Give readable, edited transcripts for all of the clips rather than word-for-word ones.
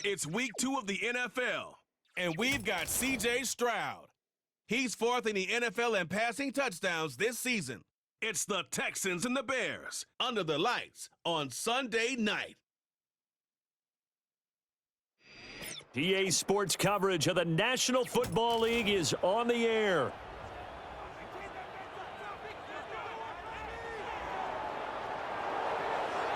It's week 2 of the NFL, and we've got C.J. Stroud. He's fourth in the NFL in passing touchdowns this season. It's the Texans and the Bears under the lights on Sunday night. PA Sports coverage of the National Football League is on the air.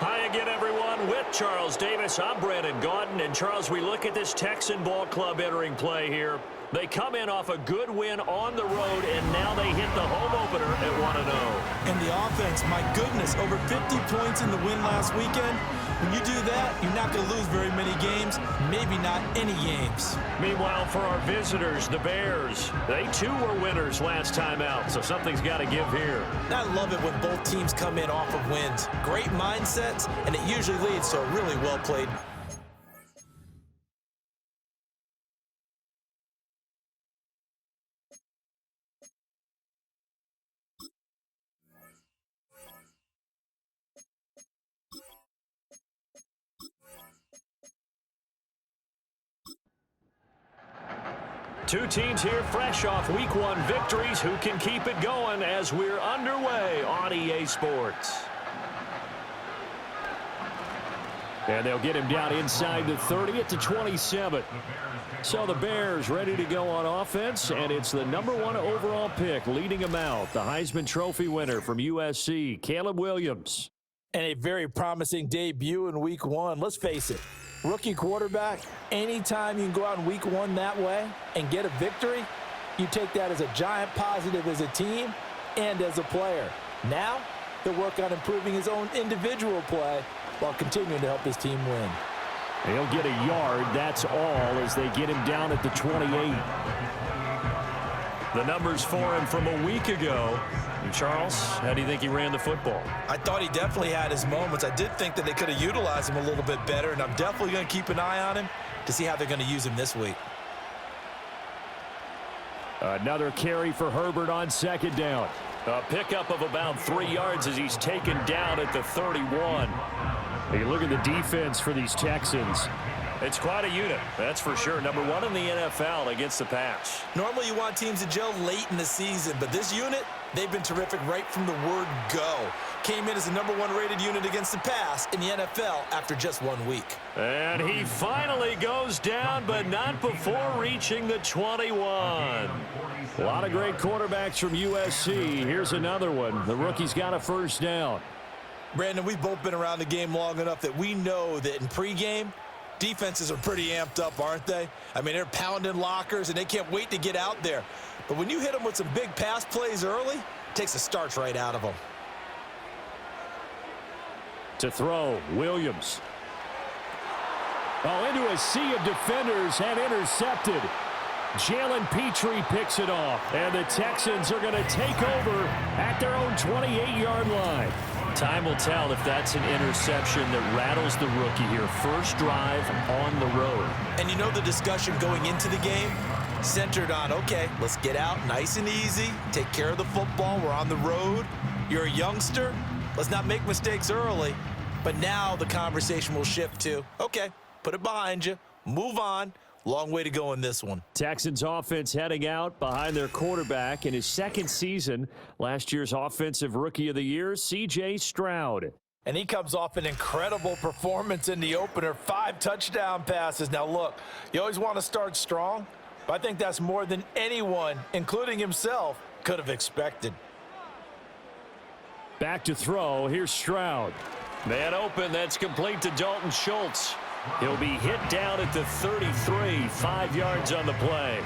Hi again, everyone. With Charles Davis, I'm Brandon Gaudin. And, Charles, we look at this Texan ball club entering play here. They come in off a good win on the road, and now they hit the home opener at 1-0. And the offense, my goodness, over 50 points in the win last weekend. When you do that, you're not going to lose very many games, maybe not any games. Meanwhile, for our visitors, the Bears, they too were winners last time out, so something's got to give here. I love it when both teams come in off of wins. Great mindsets, and it usually leads to a really well-played. Two teams here fresh off Week 1 victories. Who can keep it going as we're underway on EA Sports? And they'll get him down inside the 30 at the 27. So the Bears ready to go on offense, and it's the number 1 overall pick leading him out, the Heisman Trophy winner from USC, Caleb Williams. And a very promising debut in Week 1. Let's face it. Rookie quarterback, anytime you can go out in Week 1 that way and get a victory, you take that as a giant positive as a team and as a player. Now, he'll work on improving his own individual play while continuing to help his team win. He'll get a yard, that's all, as they get him down at the 28. The numbers for him from a week ago. And Charles, how do you think he ran the football? I thought he definitely had his moments. I did think that they could have utilized him a little bit better, and I'm definitely going to keep an eye on him to see how they're going to use him this week. Another carry for Herbert on second down. A pickup of about 3 yards as he's taken down at the 31. Hey, look at the defense for these Texans. It's quite a unit, that's for sure. Number 1 in the NFL against the pass. Normally you want teams to gel late in the season, but this unit, they've been terrific right from the word go. Came in as the number 1 rated unit against the pass in the NFL after just 1 week. And he finally goes down, but not before reaching the 21. A lot of great quarterbacks from USC. Here's another one. The rookie's got a first down. Brandon, we've both been around the game long enough that we know that in pregame, defenses are pretty amped up, aren't they? I mean, they're pounding lockers, and they can't wait to get out there. But when you hit them with some big pass plays early, it takes the starch right out of them. To throw, Williams. Oh, into a sea of defenders and intercepted. Jalen Petrie picks it off, and the Texans are going to take over at their own 28-yard line. Time will tell if that's an interception that rattles the rookie here. First drive on the road. And you know the discussion going into the game centered on, okay, let's get out nice and easy, take care of the football, we're on the road, you're a youngster, let's not make mistakes early. But now the conversation will shift to, okay, put it behind you, move on. Long way to go in this one. Texans offense heading out behind their quarterback in his second season. Last year's Offensive Rookie of the Year, C.J. Stroud. And he comes off an incredible performance in the opener, 5 touchdown passes. Now look, you always want to start strong, but I think that's more than anyone, including himself, could have expected. Back to throw, here's Stroud. Man open, that's complete to Dalton Schultz. He'll be hit down at the 33, 5 yards on the play.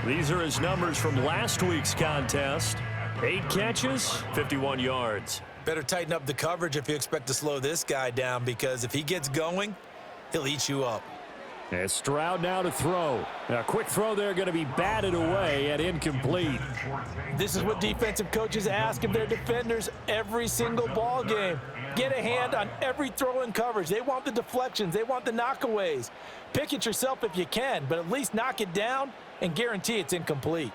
These are his numbers from last week's contest. 8 catches, 51 yards. Better tighten up the coverage if you expect to slow this guy down, because if he gets going, he'll eat you up. And Stroud now to throw. A quick throw there going to be batted away and incomplete. This is what defensive coaches ask of their defenders every single ball game. Get a hand on every throw in coverage. They want the deflections. They want the knockaways. Pick it yourself if you can, but at least knock it down and guarantee it's incomplete.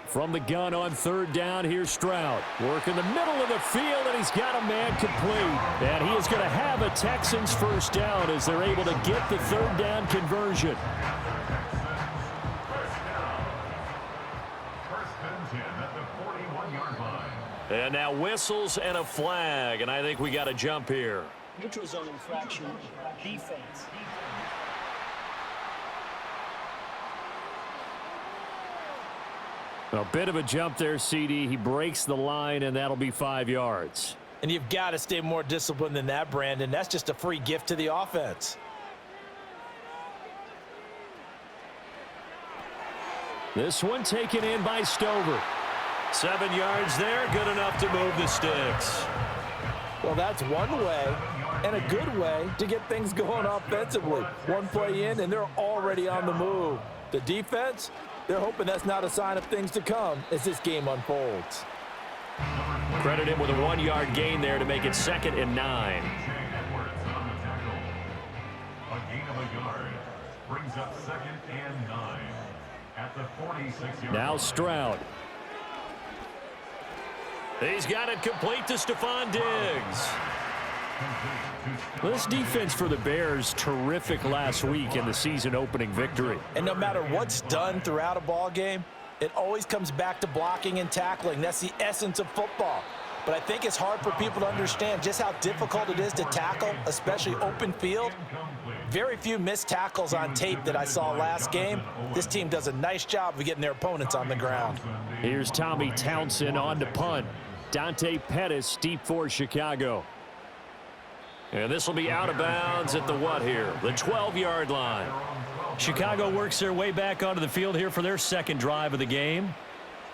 From the gun on third down, here's Stroud. Work in the middle of the field, and he's got a man complete. And he is going to have a Texans first down as they're able to get the third down conversion. And now whistles and a flag, and I think we got a jump here. Neutral zone infraction, defense. A bit of a jump there, CD. He breaks the line, and that'll be 5 yards. And you've got to stay more disciplined than that, Brandon. That's just a free gift to the offense. This one taken in by Stover. 7 yards there, good enough to move the sticks. Well, that's one way and a good way to get things going offensively. One play in, and they're already on the move. The defense, they're hoping that's not a sign of things to come as this game unfolds. Credit him with a 1 yard gain there to make it 2nd and 9. A gain of a yard brings up 2nd and 9 at the 46-yard. Now Stroud. He's got it complete to Stephon Diggs. This defense for the Bears, terrific last week in the season-opening victory. And no matter what's done throughout a ball game, it always comes back to blocking and tackling. That's the essence of football. But I think it's hard for people to understand just how difficult it is to tackle, especially open field. Very few missed tackles on tape that I saw last game. This team does a nice job of getting their opponents on the ground. Here's Tommy Townsend on to punt. Dante Pettis deep for Chicago. And this will be out of bounds at the what here? The 12-yard line. Chicago works their way back onto the field here for their second drive of the game.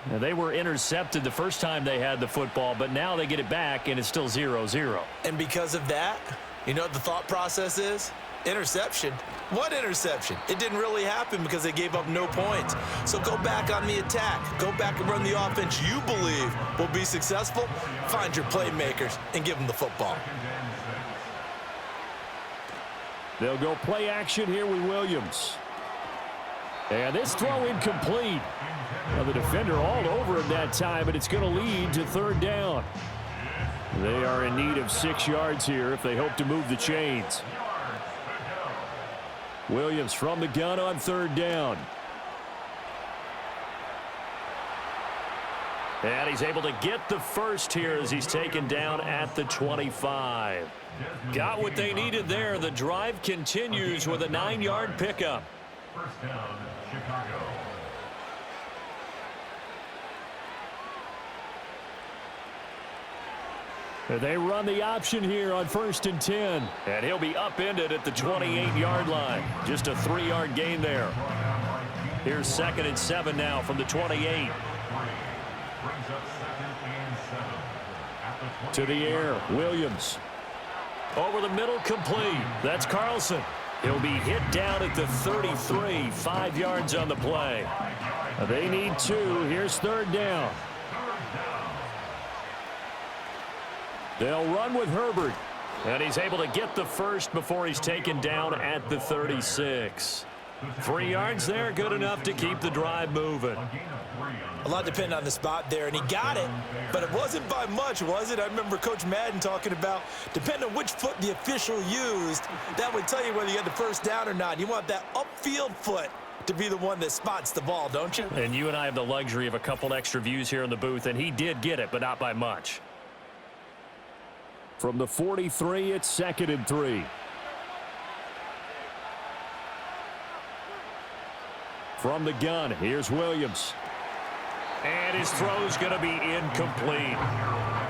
Now, they were intercepted the first time they had the football, but now they get it back, and it's still 0-0. And because of that, you know what the thought process is? Interception. What interception? It didn't really happen because they gave up no points. So go back on the attack. Go back and run the offense you believe will be successful. Find your playmakers and give them the football. They'll go play action here with Williams. And this throw incomplete. Now the defender all over him that time, but it's going to lead to third down. They are in need of 6 yards here if they hope to move the chains. Williams from the gun on third down. And he's able to get the first here as he's taken down at the 25. Got what they needed there. The drive continues with a 9-yard pickup. First down, Chicago. They run the option here on 1st and 10. And he'll be upended at the 28-yard line. Just a 3-yard gain there. Here's 2nd and 7 now from the 28. To the air, Williams. Over the middle, complete. That's Carlson. He'll be hit down at the 33, 5 yards on the play. They need 2. Here's third down. They'll run with Herbert. And he's able to get the first before he's taken down at the 36. 3 yards there, good enough to keep the drive moving. A lot depending on the spot there, and he got it, but it wasn't by much, was it? I remember Coach Madden talking about, depending on which foot the official used, that would tell you whether you had the first down or not. You want that upfield foot to be the one that spots the ball, don't you? And you and I have the luxury of a couple extra views here in the booth, and he did get it, but not by much. From the 43, it's 2nd and 3. From the gun, here's Williams. And his throw's going to be incomplete.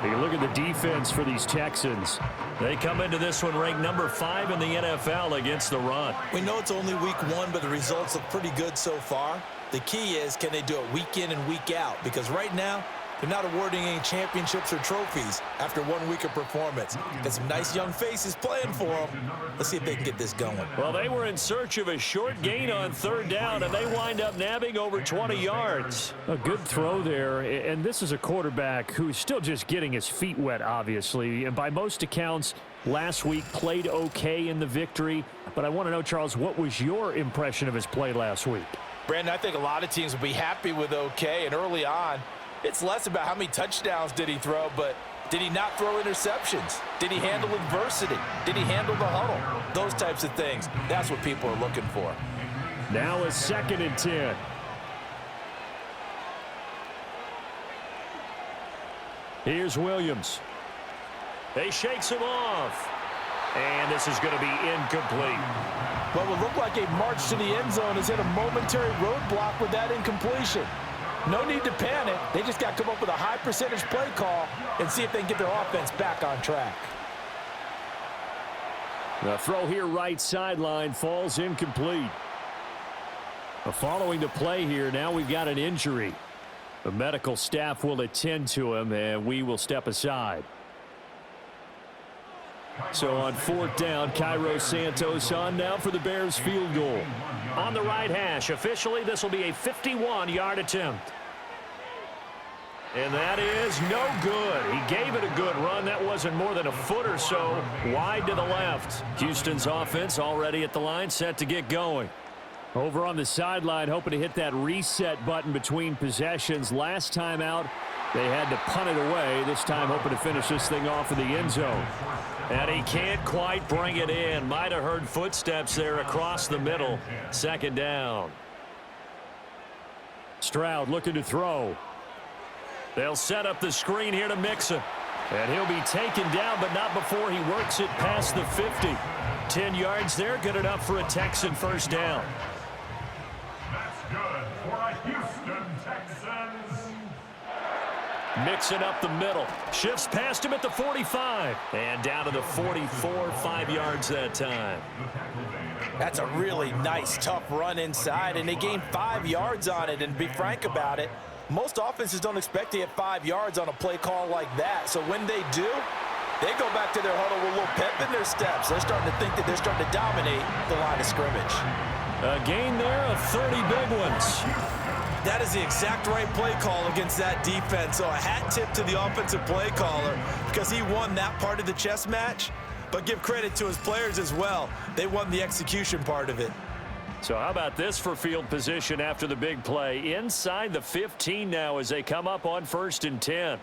You look at the defense for these Texans. They come into this one ranked number 5 in the NFL against the run. We know it's only week 1, but the results look pretty good so far. The key is, can they do it week in and week out? Because right now, they're not awarding any championships or trophies after 1 week of performance. Got some nice young faces playing for them. Let's see if they can get this going. Well, they were in search of a short gain on third down, and they wind up nabbing over 20 yards. A good throw there, and this is a quarterback who's still just getting his feet wet, obviously. And by most accounts, last week played okay in the victory. But I want to know, Charles, what was your impression of his play last week? Brandon, I think a lot of teams will be happy with okay, and early on, it's less about how many touchdowns did he throw, but did he not throw interceptions? Did he handle adversity? Did he handle the huddle? Those types of things. That's what people are looking for. Now a 2nd and 10. Here's Williams. He shakes him off. And this is going to be incomplete. What would look like a march to the end zone has hit a momentary roadblock with that incompletion. No need to panic. They just got to come up with a high percentage play call and see if they can get their offense back on track. The throw here right sideline falls incomplete. Following the play here, now we've got an injury. The medical staff will attend to him, and we will step aside. So on 4th down, Cairo Santos on now for the Bears field goal. On the right hash, officially this will be a 51-yard attempt. And that is no good. He gave it a good run. That wasn't more than a foot or so wide to the left. Houston's offense already at the line, set to get going. Over on the sideline, hoping to hit that reset button between possessions. Last time out, they had to punt it away. This time hoping to finish this thing off in the end zone. And he can't quite bring it in. Might have heard footsteps there across the middle. 2nd down. Stroud looking to throw. They'll set up the screen here to Mixon. And he'll be taken down, but not before he works it past the 50. 10 yards there, good enough for a Texan 1st down. That's good for a Houston Texans. Mixing up the middle. Shifts past him at the 45. And down to the 44, 5 yards that time. That's a really nice, tough run inside, and they gained 5 yards on it. And to be frank about it, most offenses don't expect to get 5 yards on a play call like that. So when they do, they go back to their huddle with a little pep in their steps. They're starting to think that they're starting to dominate the line of scrimmage. A gain there of 30 big ones. That is the exact right play call against that defense. So a hat tip to the offensive play caller because he won that part of the chess match. But give credit to his players as well. They won the execution part of it. So how about this for field position after the big play? Inside the 15 now as they come up on 1st and 10.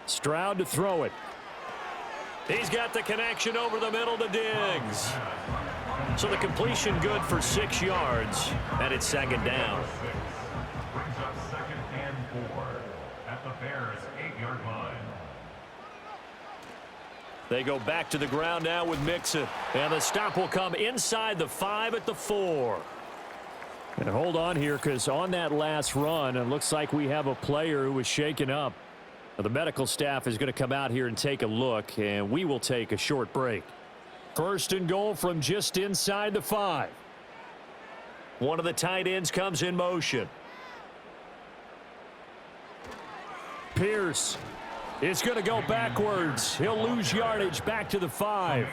Stroud to throw it. He's got the connection over the middle to Diggs. So the completion good for 6 yards. And it's 2nd down. Brings up 2nd and 4 at the Bears' 8-yard line. They go back to the ground now with Mixon. And the stop will come inside the 5 at the 4. And hold on here because on that last run, it looks like we have a player who was shaken up. Now, the medical staff is going to come out here and take a look, and we will take a short break. 1st and goal from just inside the 5. One of the tight ends comes in motion. Pierce is going to go backwards. He'll lose yardage back to the 5.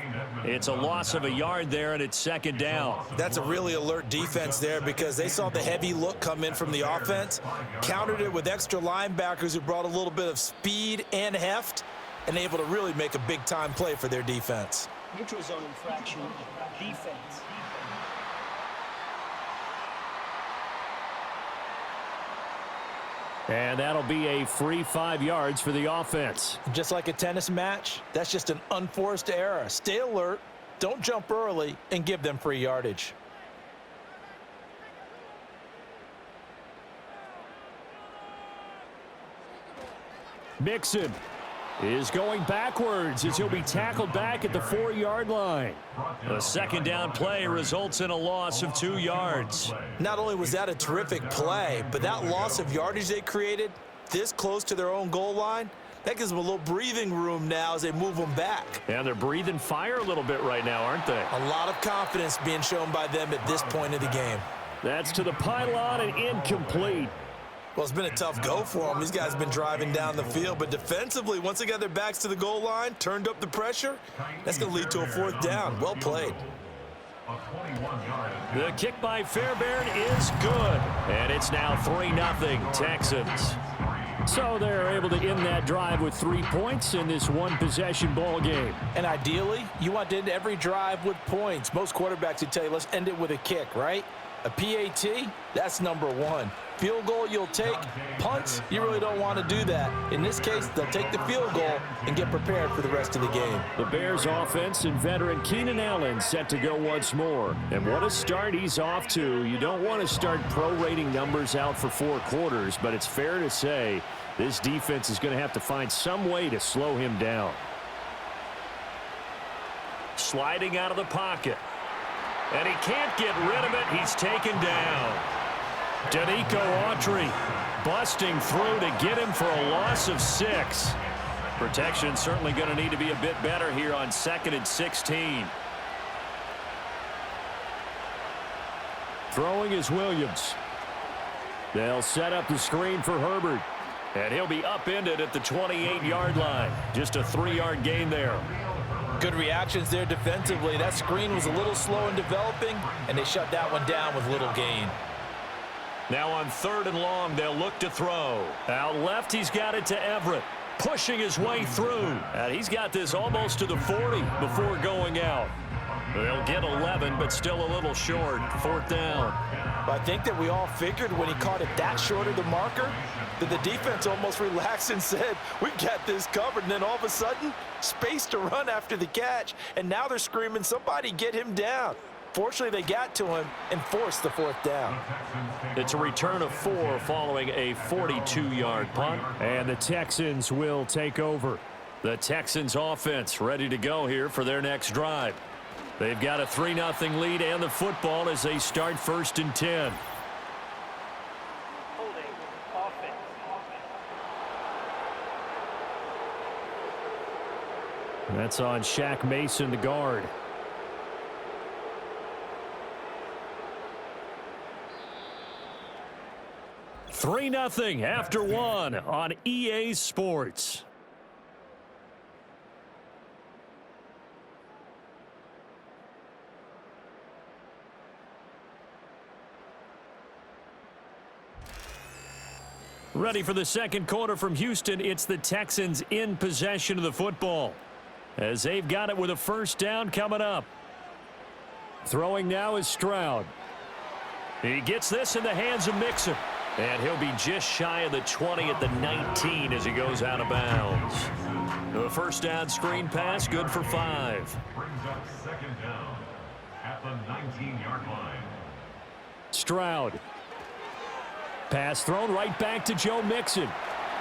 It's a loss of a yard there, and it's 2nd down. That's a really alert defense there because they saw the heavy look come in from the offense, countered it with extra linebackers who brought a little bit of speed and heft, and able to really make a big-time play for their defense. Neutral zone infraction, defense. And that'll be a free 5 yards for the offense. Just like a tennis match, that's just an unforced error. Stay alert, don't jump early, and give them free yardage. Mixon is going backwards as he'll be tackled back at the 4-yard line. The 2nd down play results in a loss of 2 yards. Not only was that a terrific play, but that loss of yardage they created this close to their own goal line, that gives them a little breathing room now as they move them back. And they're breathing fire a little bit right now, aren't they? A lot of confidence being shown by them at this point of the game. That's to the pylon and incomplete. Well, it's been a tough go for them. These guys have been driving down the field, but defensively, once they got their backs to the goal line, turned up the pressure, that's going to lead to a 4th down. Well played. The kick by Fairbairn is good. And it's now 3-0 Texans. So they're able to end that drive with 3 points in this one-possession ball game. And ideally, you want to end every drive with points. Most quarterbacks would tell you, let's end it with a kick, right? A PAT, that's number one. Field goal you'll take. Punts, you really don't want to do that. In this case, they'll take the field goal and get prepared for the rest of the game. The Bears offense and veteran Keenan Allen set to go once more. And what a start he's off to. You don't want to start prorating numbers out for 4 quarters, but it's fair to say this defense is going to have to find some way to slow him down. Sliding out of the pocket. And he can't get rid of it. He's taken down. Danico Autry busting through to get him for a loss of 6. Protection certainly going to need to be a bit better here on 2nd and 16. Throwing is Williams. They'll set up the screen for Herbert. And he'll be upended at the 28-yard line. Just a 3-yard gain there. Good reactions there defensively. That screen was a little slow in developing, and they shut that one down with little gain. Now on 3rd and long, they'll look to throw. Out left, he's got it to Everett, pushing his way through. And he's got this almost to the 40 before going out. They'll get 11, but still a little short. 4th down. I think that we all figured when he caught it that short of the marker that the defense almost relaxed and said, we got this covered. And then all of a sudden, space to run after the catch. And now they're screaming, somebody get him down. Fortunately, they got to him and forced the 4th down. It's a return of 4 following a 42-yard punt. And the Texans will take over. The Texans offense ready to go here for their next drive. They've got a 3-0 lead and the football as they start 1st and 10. Holding offense. That's on Shaq Mason, the guard. Three 3-0 after 1 on EA Sports. Ready for the second quarter from Houston. It's the Texans in possession of the football as they've got it with a 1st down coming up. Throwing now is Stroud. He gets this in the hands of Mixon. And he'll be just shy of the 20 at the 19 as he goes out of bounds. The 1st down screen pass, good for 5. Brings up 2nd down at the 19-yard line. Stroud. Pass thrown right back to Joe Mixon.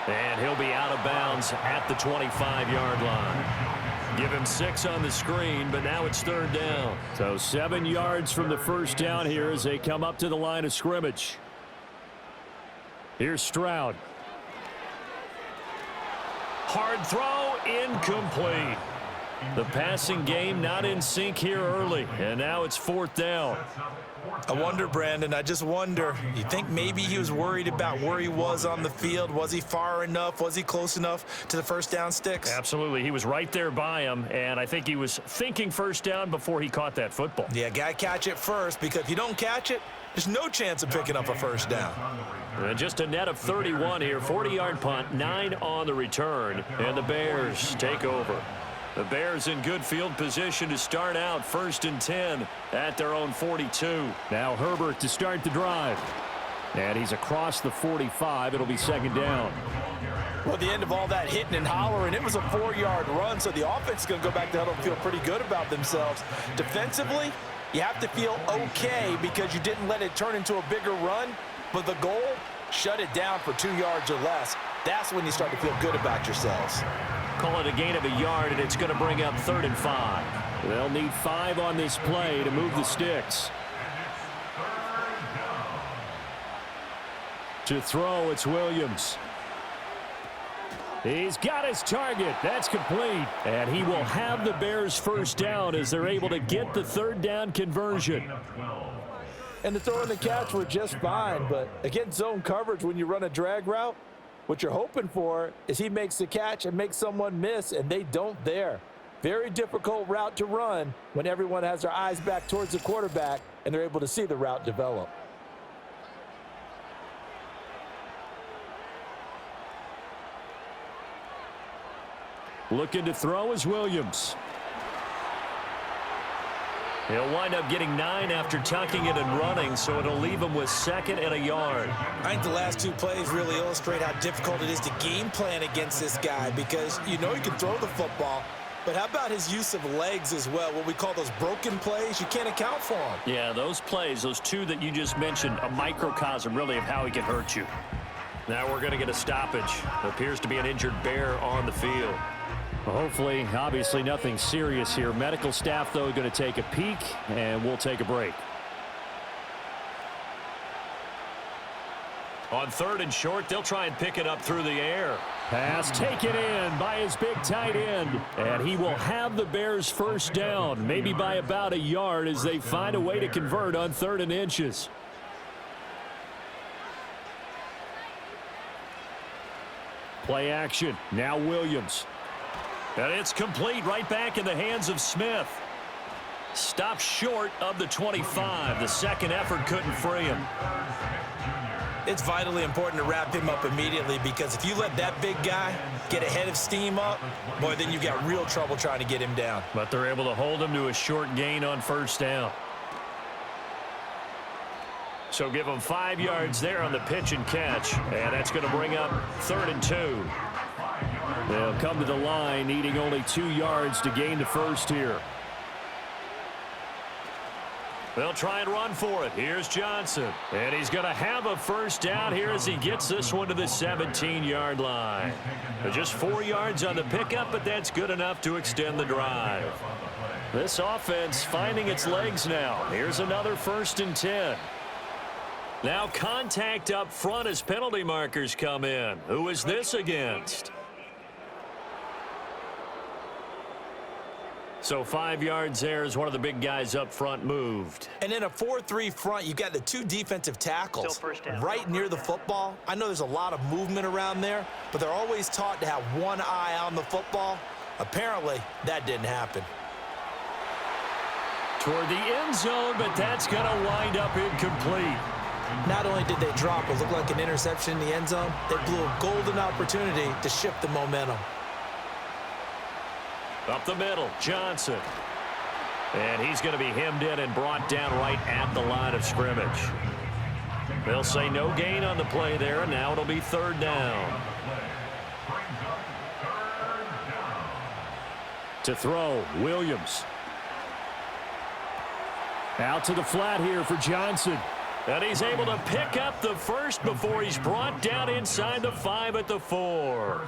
And he'll be out of bounds at the 25-yard line. Give him 6 on the screen, but now it's 3rd down. So 7 yards from the 1st down here as they come up to the line of scrimmage. Here's Stroud. Hard throw, incomplete. The passing game not in sync here early, and now it's 4th down. I wonder, Brandon, I just wonder, you think maybe he was worried about where he was on the field? Was he far enough? Was he close enough to the 1st down sticks? Absolutely. He was right there by him, and I think he was thinking 1st down before he caught that football. Yeah, got to catch it first, because if you don't catch it, there's no chance of picking up a 1st down. And just a net of 31 here, 40-yard punt, 9 on the return, and the Bears take over. The Bears in good field position to start out 1st and 10 at their own 42. Now Herbert to start the drive. And he's across the 45. It'll be 2nd down. Well, at the end of all that hitting and hollering, it was a 4-yard run, so the offense is going to go back to huddle and feel pretty good about themselves. Defensively, you have to feel okay because you didn't let it turn into a bigger run, but the goal, shut it down for 2 yards or less. That's when you start to feel good about yourselves. Call it a gain of a yard, and it's going to bring up 3rd and 5. They'll need 5 on this play to move the sticks. To throw, it's Williams. He's got his target. That's complete. And he will have the Bears 1st down as they're able to get the 3rd down conversion. And the throw and the catch were just fine, but against zone coverage, when you run a drag route, what you're hoping for is he makes the catch and makes someone miss, and they don't there. Very difficult route to run when everyone has their eyes back towards the quarterback and they're able to see the route develop. Looking to throw is Williams. He'll wind up getting 9 after tucking it and running, so it'll leave him with 2nd and a yard. I think the last 2 plays really illustrate how difficult it is to game plan against this guy because you know he can throw the football, but how about his use of legs as well? What we call those broken plays, you can't account for them. Yeah, those plays, those 2 that you just mentioned, a microcosm really of how he can hurt you. Now we're going to get a stoppage. Appears to be an injured Bear on the field. Well, hopefully, obviously nothing serious here. Medical staff, though, going to take a peek, and we'll take a break. On 3rd and short, they'll try and pick it up through the air. Pass taken in by his big tight end. And he will have the Bears first down, maybe by about a yard as they find a way to convert on 3rd and inches. Play action. Now Williams. And it's complete right back in the hands of Smith. Stopped short of the 25. The second effort couldn't free him. It's vitally important to wrap him up immediately because if you let that big guy get ahead of steam up, boy, then you've got real trouble trying to get him down. But they're able to hold him to a short gain on 1st down. So give him 5 yards there on the pitch and catch. And that's going to bring up 3rd and 2. They'll come to the line, needing only 2 yards to gain the first here. They'll try and run for it. Here's Johnson. And he's going to have a first down here as he gets this one to the 17-yard line. Just 4 yards on the pickup, but that's good enough to extend the drive. This offense finding its legs now. Here's another 1st and 10. Now contact up front as penalty markers come in. Who is this against? So 5 yards there as one of the big guys up front moved. And in a 4-3 front, you've got the 2 defensive tackles right near the football. I know there's a lot of movement around there, but they're always taught to have one eye on the football. Apparently, that didn't happen. Toward the end zone, but that's going to wind up incomplete. Not only did they drop what looked like an interception in the end zone, they blew a golden opportunity to shift the momentum. Up the middle, Johnson. And he's going to be hemmed in and brought down right at the line of scrimmage. They'll say no gain on the play there, and now it'll be 3rd down. To throw, Williams. Out to the flat here for Johnson. And he's able to pick up the first before he's brought down inside the 5 at the 4.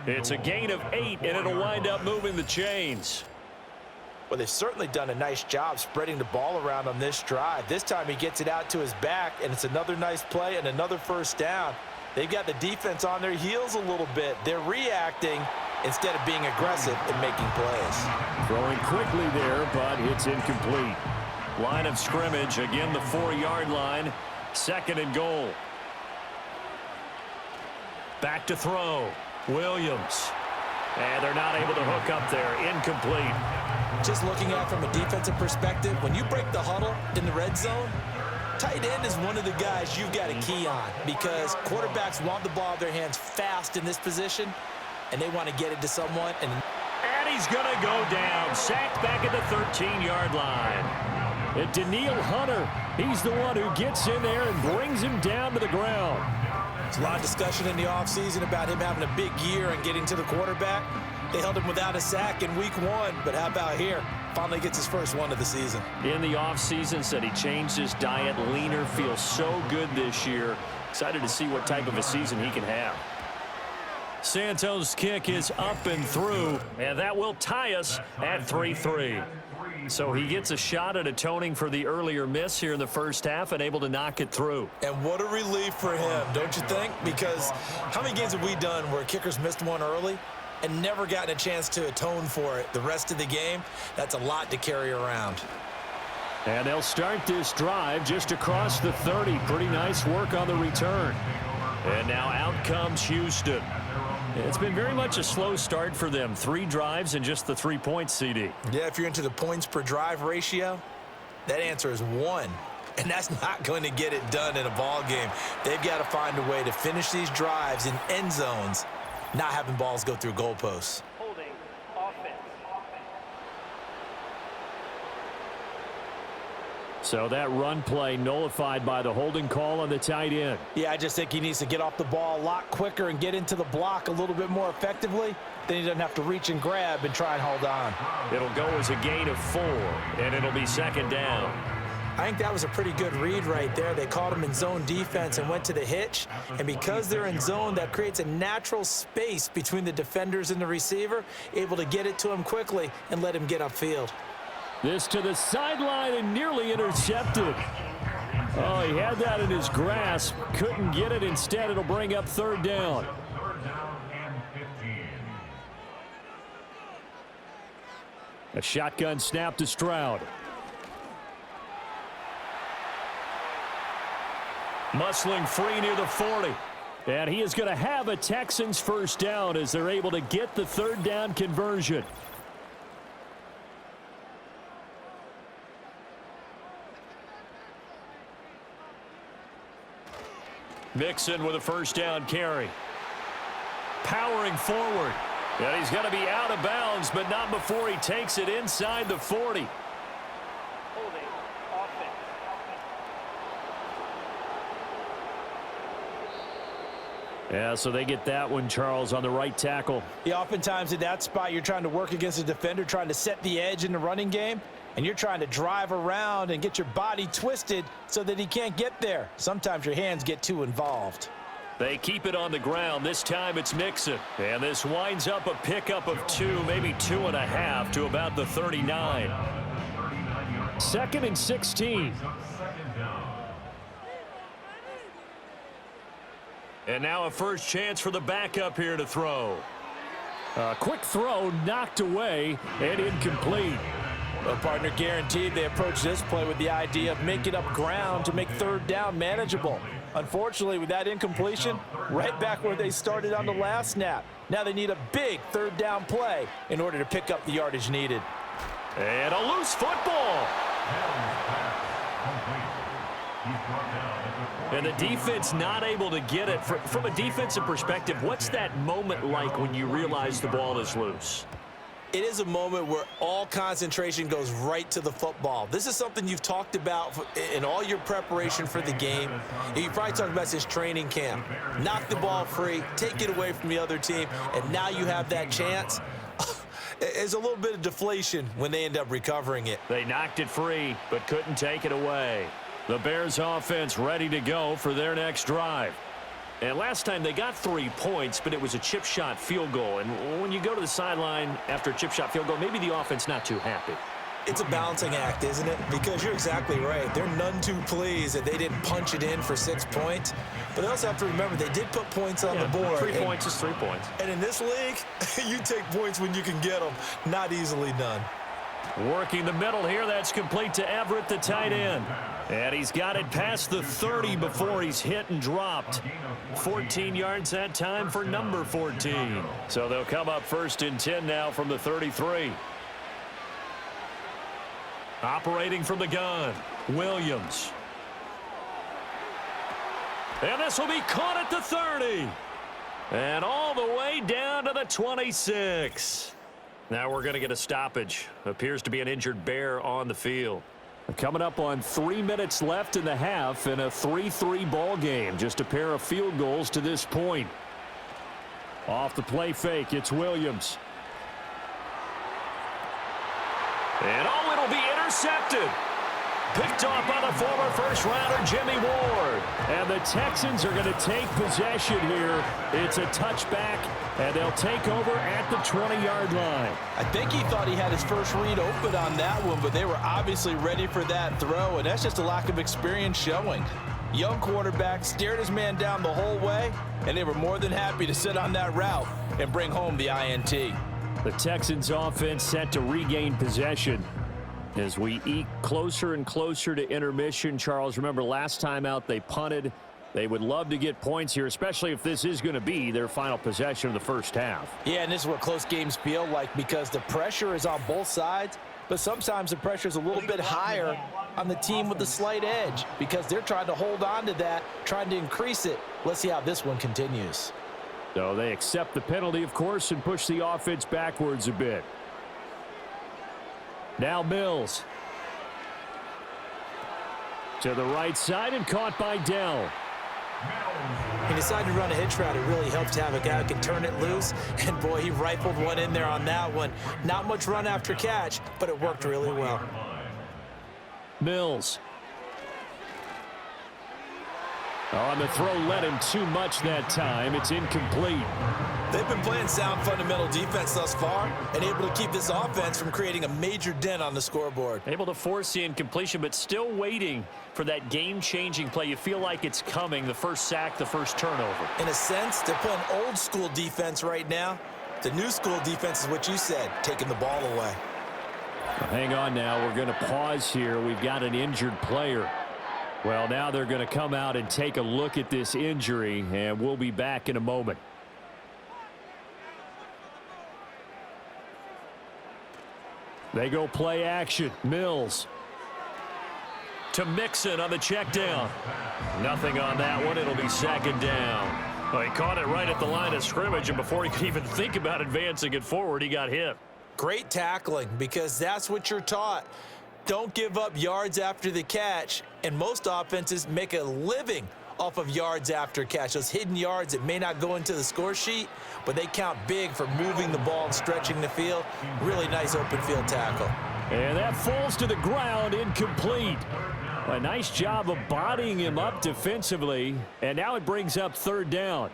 It's a gain of 8, and it'll wind up moving the chains. Well, they've certainly done a nice job spreading the ball around on this drive. This time he gets it out to his back, and it's another nice play and another first down. They've got the defense on their heels a little bit. They're reacting instead of being aggressive and making plays. Throwing quickly there, but it's incomplete. Line of scrimmage, again the 4-yard line. 2nd and goal. Back to throw. Williams. And they're not able to hook up there. Incomplete. Just looking at it from a defensive perspective, when you break the huddle in the red zone, tight end is one of the guys you've got a key on because quarterbacks want the ball in their hands fast in this position, and they want to get it to someone. And he's going to go down. Sacked back at the 13-yard line. And Daniil Hunter, he's the one who gets in there and brings him down to the ground. There's a lot of discussion in the offseason about him having a big year and getting to the quarterback. They held him without a sack in week 1, but how about here? Finally gets his first one of the season. In the offseason, said he changed his diet, leaner, feels so good this year. Excited to see what type of a season he can have. Santos' kick is up and through, and that will tie us at 3-3. So he gets a shot at atoning for the earlier miss here in the first half and able to knock it through. And what a relief for him, don't you think? Because how many games have we done where kickers missed one early and never gotten a chance to atone for it the rest of the game? That's a lot to carry around. And they'll start this drive just across the 30. Pretty nice work on the return. And now out comes Houston. It's been very much a slow start for them. 3 drives and just the 3 points, CD. Yeah, if you're into the points per drive ratio, that answer is 1. And that's not going to get it done in a ball game. They've got to find a way to finish these drives in end zones, not having balls go through goalposts. Holding offense. So that run play nullified by the holding call on the tight end. Yeah, I just think he needs to get off the ball a lot quicker and get into the block a little bit more effectively. Then he doesn't have to reach and grab and try and hold on. It'll go as a gain of 4, and it'll be second down. I think that was a pretty good read right there. They called him in zone defense and went to the hitch. And because they're in zone, that creates a natural space between the defenders and the receiver, able to get it to him quickly and let him get upfield. This to the sideline and nearly intercepted. Oh, he had that in his grasp. Couldn't get it. Instead, it'll bring up third down. Third down and 15. A shotgun snap to Stroud. Muscling free near the 40. And he is going to have a Texans first down as they're able to get the third down conversion. Mixon with a first down carry. Powering forward. And he's going to be out of bounds, but not before he takes it inside the 40. Holding. Offense. Yeah, so they get that one, Charles, on the right tackle. Yeah, oftentimes in that spot, you're trying to work against a defender, trying to set the edge in the running game, and you're trying to drive around and get your body twisted so that he can't get there. Sometimes your hands get too involved. They keep it on the ground. This time it's Mixon. And this winds up a pickup of 2, maybe 2.5 to about the 39. 2nd and 16. And now a first chance for the backup here to throw. A quick throw knocked away and incomplete. Well, partner, guaranteed they approach this play with the idea of making up ground to make third down manageable. Unfortunately, with that incompletion, right back where they started on the last snap. Now they need a big third down play in order to pick up the yardage needed. And a loose football. And the defense not able to get it. From a defensive perspective, what's that moment like when you realize the ball is loose? It is a moment where all concentration goes right to the football. This is something you've talked about in all your preparation for the game. You probably talked about this training camp. Knock the ball free, take it away from the other team, and now you have that chance. There's a little bit of deflation when they end up recovering it. They knocked it free, but couldn't take it away. The Bears offense ready to go for their next drive. And last time they got 3 points, but it was a chip shot field goal. And when you go to the sideline after a chip shot field goal, maybe the offense not too happy. It's a balancing act, isn't it? Because you're exactly right. They're none too pleased that they didn't punch it in for 6 points. But they also have to remember they did put points on the board. 3 points is 3 points. And in this league, you take points when you can get them. Not easily done. Working the middle here, that's complete to Everett, the tight end. And he's got it past the 30 before he's hit and dropped. 14 yards that time for number 14. So they'll come up 1st and 10 now from the 33. Operating from the gun, Williams. And this will be caught at the 30. And all the way down to the 26. Now we're going to get a stoppage. Appears to be an injured Bear on the field. Coming up on 3 minutes left in the half in a 3-3 ball game. Just a pair of field goals to this point. Off the play fake, it's Williams. And oh, it'll be intercepted. Picked off by the former first-rounder Jimmy Ward. And the Texans are going to take possession here. It's a touchback, and they'll take over at the 20-yard line. I think he thought he had his first read open on that one, but they were obviously ready for that throw, and that's just a lack of experience showing. Young quarterback stared his man down the whole way, and they were more than happy to sit on that route and bring home the INT. The Texans offense set to regain possession. As we eke closer and closer to intermission, Charles, remember last time out they punted. They would love to get points here, especially if this is going to be their final possession of the first half. Yeah, and this is what close games feel like because the pressure is on both sides, but sometimes the pressure is a little bit higher on the team with the slight edge because they're trying to hold on to that, trying to increase it. Let's see how this one continues. So they accept the penalty, of course, and push the offense backwards a bit. Now Mills. To the right side and caught by Dell. He decided to run a hitch route. It really helps to have a guy who can turn it loose. And, boy, he rifled one in there on that one. Not much run after catch, but it worked really well. Mills. On the throw, led him too much that time. It's incomplete. They've been playing sound fundamental defense thus far and able to keep this offense from creating a major dent on the scoreboard. Able to force the incompletion, but still waiting for that game-changing play. You feel like it's coming, the first sack, the first turnover. In a sense, they're playing old school defense right now. The new school defense is what you said, taking the ball away. Well, hang on now. We're going to pause here. We've got an injured player. Well, now they're going to come out and take a look at this injury, and we'll be back in a moment. They go play action. Mills. To Mixon on the check down. Nothing on that one. It'll be second down. Well, he caught it right at the line of scrimmage, and before he could even think about advancing it forward, he got hit. Great tackling, because that's what you're taught. Don't give up yards after the catch, and most offenses make a living off of yards after catch. Those hidden yards that may not go into the score sheet, but they count big for moving the ball and stretching the field. Really nice open field tackle. And that falls to the ground, incomplete. A nice job of bodying him up defensively, and now it brings up third down.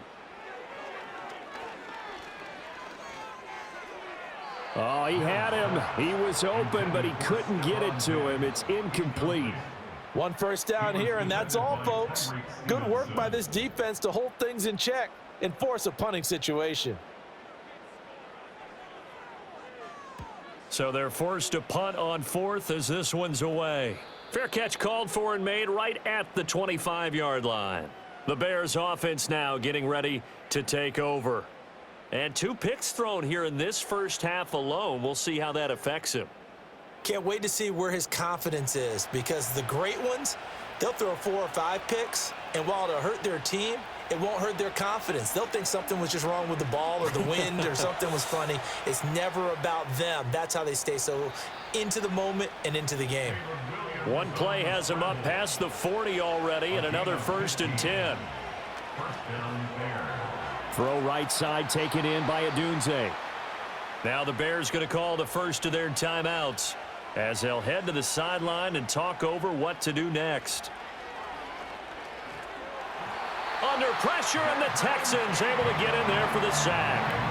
Oh, he had him. He was open, but he couldn't get it to him. It's incomplete. One first down here, and that's all, folks. Good work by this defense to hold things in check and force a punting situation. So they're forced to punt on fourth as this one's away. Fair catch called for and made right at the 25-yard line. The Bears offense now getting ready to take over. And 2 picks thrown here in this first half alone. We'll see how that affects him. Can't wait to see where his confidence is, because the great ones, they'll throw 4 or 5 picks, and while it'll hurt their team, it won't hurt their confidence. They'll think something was just wrong with the ball or the wind or something was funny. It's never about them. That's how they stay so into the moment and into the game. One play has him up past the 40 already, and another 1st and 10. Throw right side taken in by Adunze. Now the Bears going to call the first of their timeouts as they'll head to the sideline and talk over what to do next. Under pressure, and the Texans able to get in there for the sack.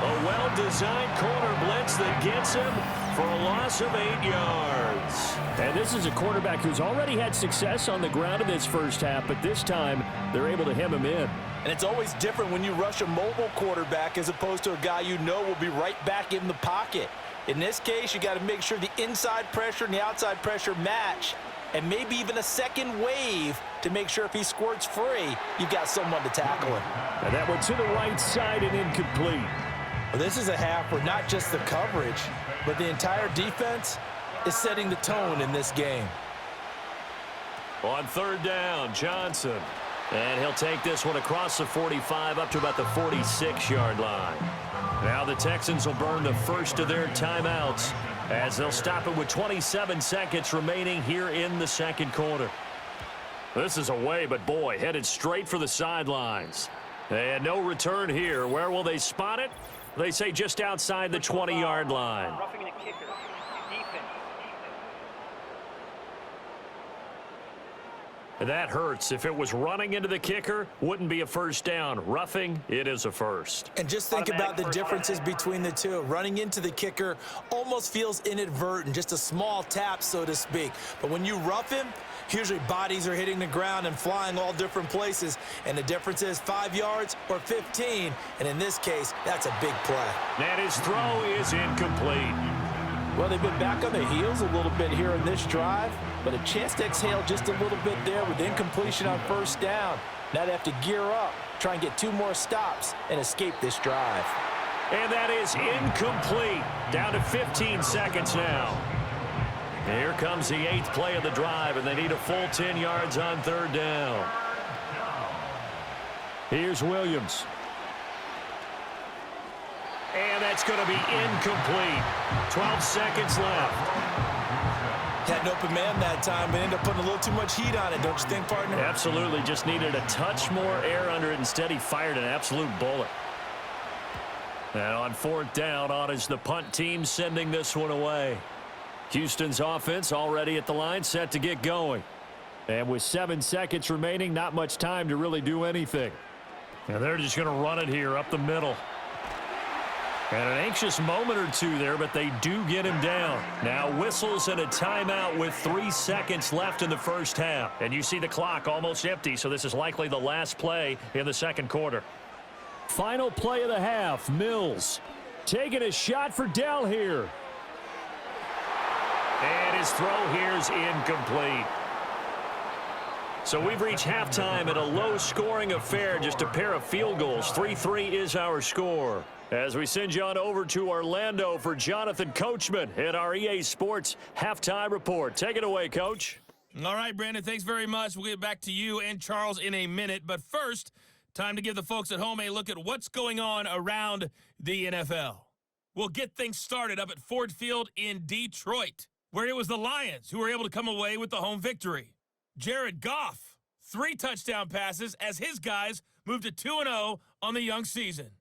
A well-designed corner blitz that gets him for a loss of 8 yards. And this is a quarterback who's already had success on the ground in this first half, but this time they're able to hem him in. And it's always different when you rush a mobile quarterback as opposed to a guy you know will be right back in the pocket. In this case, you got to make sure the inside pressure and the outside pressure match, and maybe even a second wave to make sure if he squirts free, you've got someone to tackle him. And that one to the right side and incomplete. Well, this is a half where not just the coverage, but the entire defense is setting the tone in this game. On third down, Johnson. And he'll take this one across the 45 up to about the 46-yard line. Now the Texans will burn the first of their timeouts as they'll stop it with 27 seconds remaining here in the second quarter. This is away, but boy, headed straight for the sidelines. And no return here. Where will they spot it? They say just outside the 20-yard line. Roughing the kicker. Defense. That hurts. If it was running into the kicker, wouldn't be a first down. Roughing, it is a first. And just think about the differences between the two. Running into the kicker almost feels inadvertent, just a small tap, so to speak. But when you rough him, usually bodies are hitting the ground and flying all different places. And the difference is 5 yards or 15. And in this case, that's a big play. And his throw is incomplete. Well, they've been back on their heels a little bit here in this drive, but a chance to exhale just a little bit there with incompletion on first down. Now they have to gear up, try and get 2 more stops, and escape this drive. And that is incomplete. Down to 15 seconds now. And here comes the 8th play of the drive, and they need a full 10 yards on third down. Here's Williams. And that's going to be incomplete. 12 seconds left. Had an open man that time, but ended up putting a little too much heat on it, don't you think, partner? Absolutely. Just needed a touch more air under it. Instead, he fired an absolute bullet. And on fourth down, on is the punt team sending this one away. Houston's offense already at the line, set to get going. And with 7 seconds remaining, not much time to really do anything. And they're just going to run it here up the middle. And an anxious moment or two there, but they do get him down. Now whistles and a timeout with 3 seconds left in the first half. And you see the clock almost empty, so this is likely the last play in the second quarter. Final play of the half. Mills taking a shot for Dell here. And his throw here is incomplete. So we've reached halftime in a low-scoring affair, just a pair of field goals. 3-3 is our score. As we send you on over to Orlando for Jonathan Coachman in our EA Sports Halftime Report. Take it away, Coach. All right, Brandon, thanks very much. We'll get back to you and Charles in a minute. But first, time to give the folks at home a look at what's going on around the NFL. We'll get things started up at Ford Field in Detroit, where it was the Lions who were able to come away with the home victory. Jared Goff, 3 touchdown passes as his guys moved to 2-0 on the young season.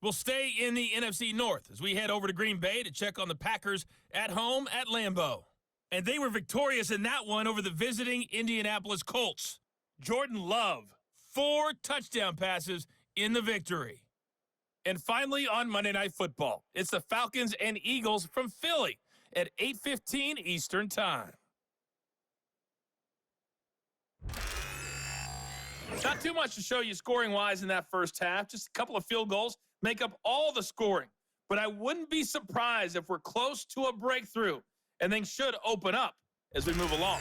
We'll stay in the NFC North as we head over to Green Bay to check on the Packers at home at Lambeau. And they were victorious in that one over the visiting Indianapolis Colts. Jordan Love, 4 touchdown passes in the victory. And finally on Monday Night Football, it's the Falcons and Eagles from Philly at 8:15 Eastern Time. Not too much to show you scoring-wise in that first half. Just a couple of field goals make up all the scoring. But I wouldn't be surprised if we're close to a breakthrough, and things should open up as we move along.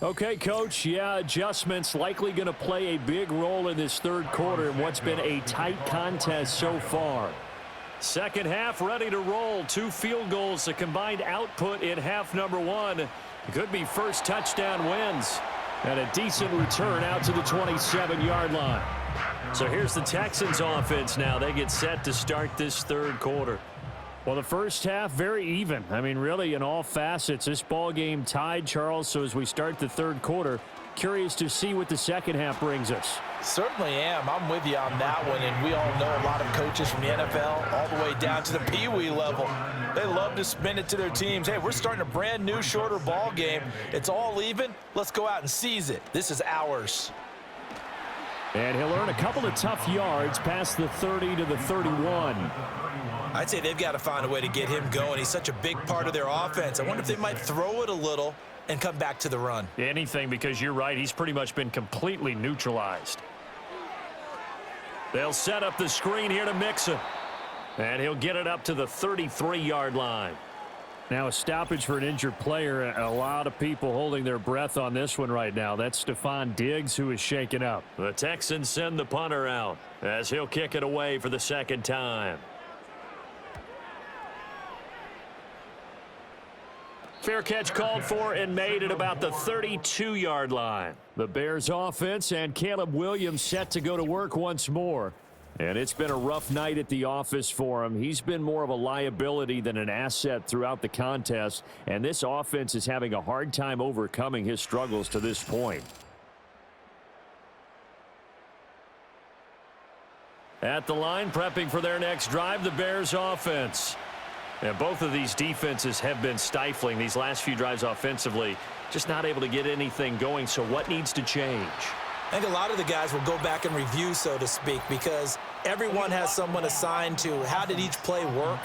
Okay, Coach. Yeah, adjustments likely going to play a big role in this third quarter in what's been a tight contest so far. Second half ready to roll. 2 field goals, the combined output in half number 1. It could be first touchdown wins. And a decent return out to the 27-yard line. So here's the Texans offense now. They get set to start this third quarter. Well, the first half, very even. I mean, really, in all facets, this ball game tied, Charles. So as we start the third quarter, curious to see what the second half brings us. Certainly am. I'm with you on that one, and we all know a lot of coaches from the NFL all the way down to the Pee-wee level. They love to spin it to their teams. Hey, we're starting a brand new, shorter ball game. It's all even. Let's go out and seize it. This is ours. And he'll earn a couple of tough yards past the 30 to the 31. I'd say they've got to find a way to get him going. He's such a big part of their offense. I wonder if they might throw it a little and come back to the run. Anything, because you're right. He's pretty much been completely neutralized. They'll set up the screen here to Mixon. And he'll get it up to the 33-yard line. Now a stoppage for an injured player. A lot of people holding their breath on this one right now. That's Stephon Diggs, who is shaken up. The Texans send the punter out as he'll kick it away for the second time. Fair catch called for and made at about the 32-yard line. The Bears offense and Caleb Williams set to go to work once more. And it's been a rough night at the office for him. He's been more of a liability than an asset throughout the contest. And this offense is having a hard time overcoming his struggles to this point. At the line, prepping for their next drive, the Bears offense. And both of these defenses have been stifling these last few drives offensively. Just not able to get anything going. So what needs to change? I think a lot of the guys will go back and review, so to speak, because everyone has someone assigned to how did each play work.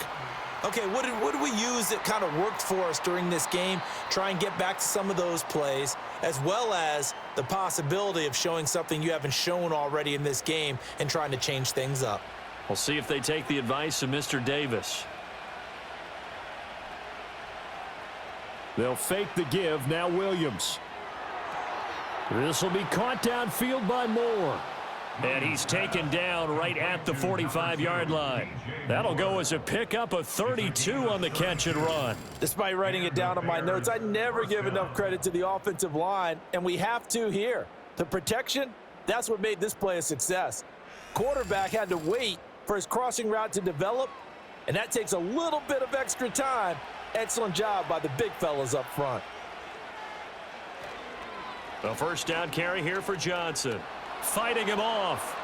Okay, what did we use that kind of worked for us during this game? Try and get back to some of those plays, as well as the possibility of showing something you haven't shown already in this game and trying to change things up. We'll see if they take the advice of Mr. Davis. They'll fake the give. Now Williams. This will be caught downfield by Moore. And he's taken down right at the 45-yard line. That'll go as a pickup of 32 on the catch and run. Despite writing it down on my notes, I never give enough credit to the offensive line, and we have to here. The protection, that's what made this play a success. Quarterback had to wait for his crossing route to develop, and that takes a little bit of extra time. Excellent job by the big fellas up front. A first down carry here for Johnson. Fighting him off.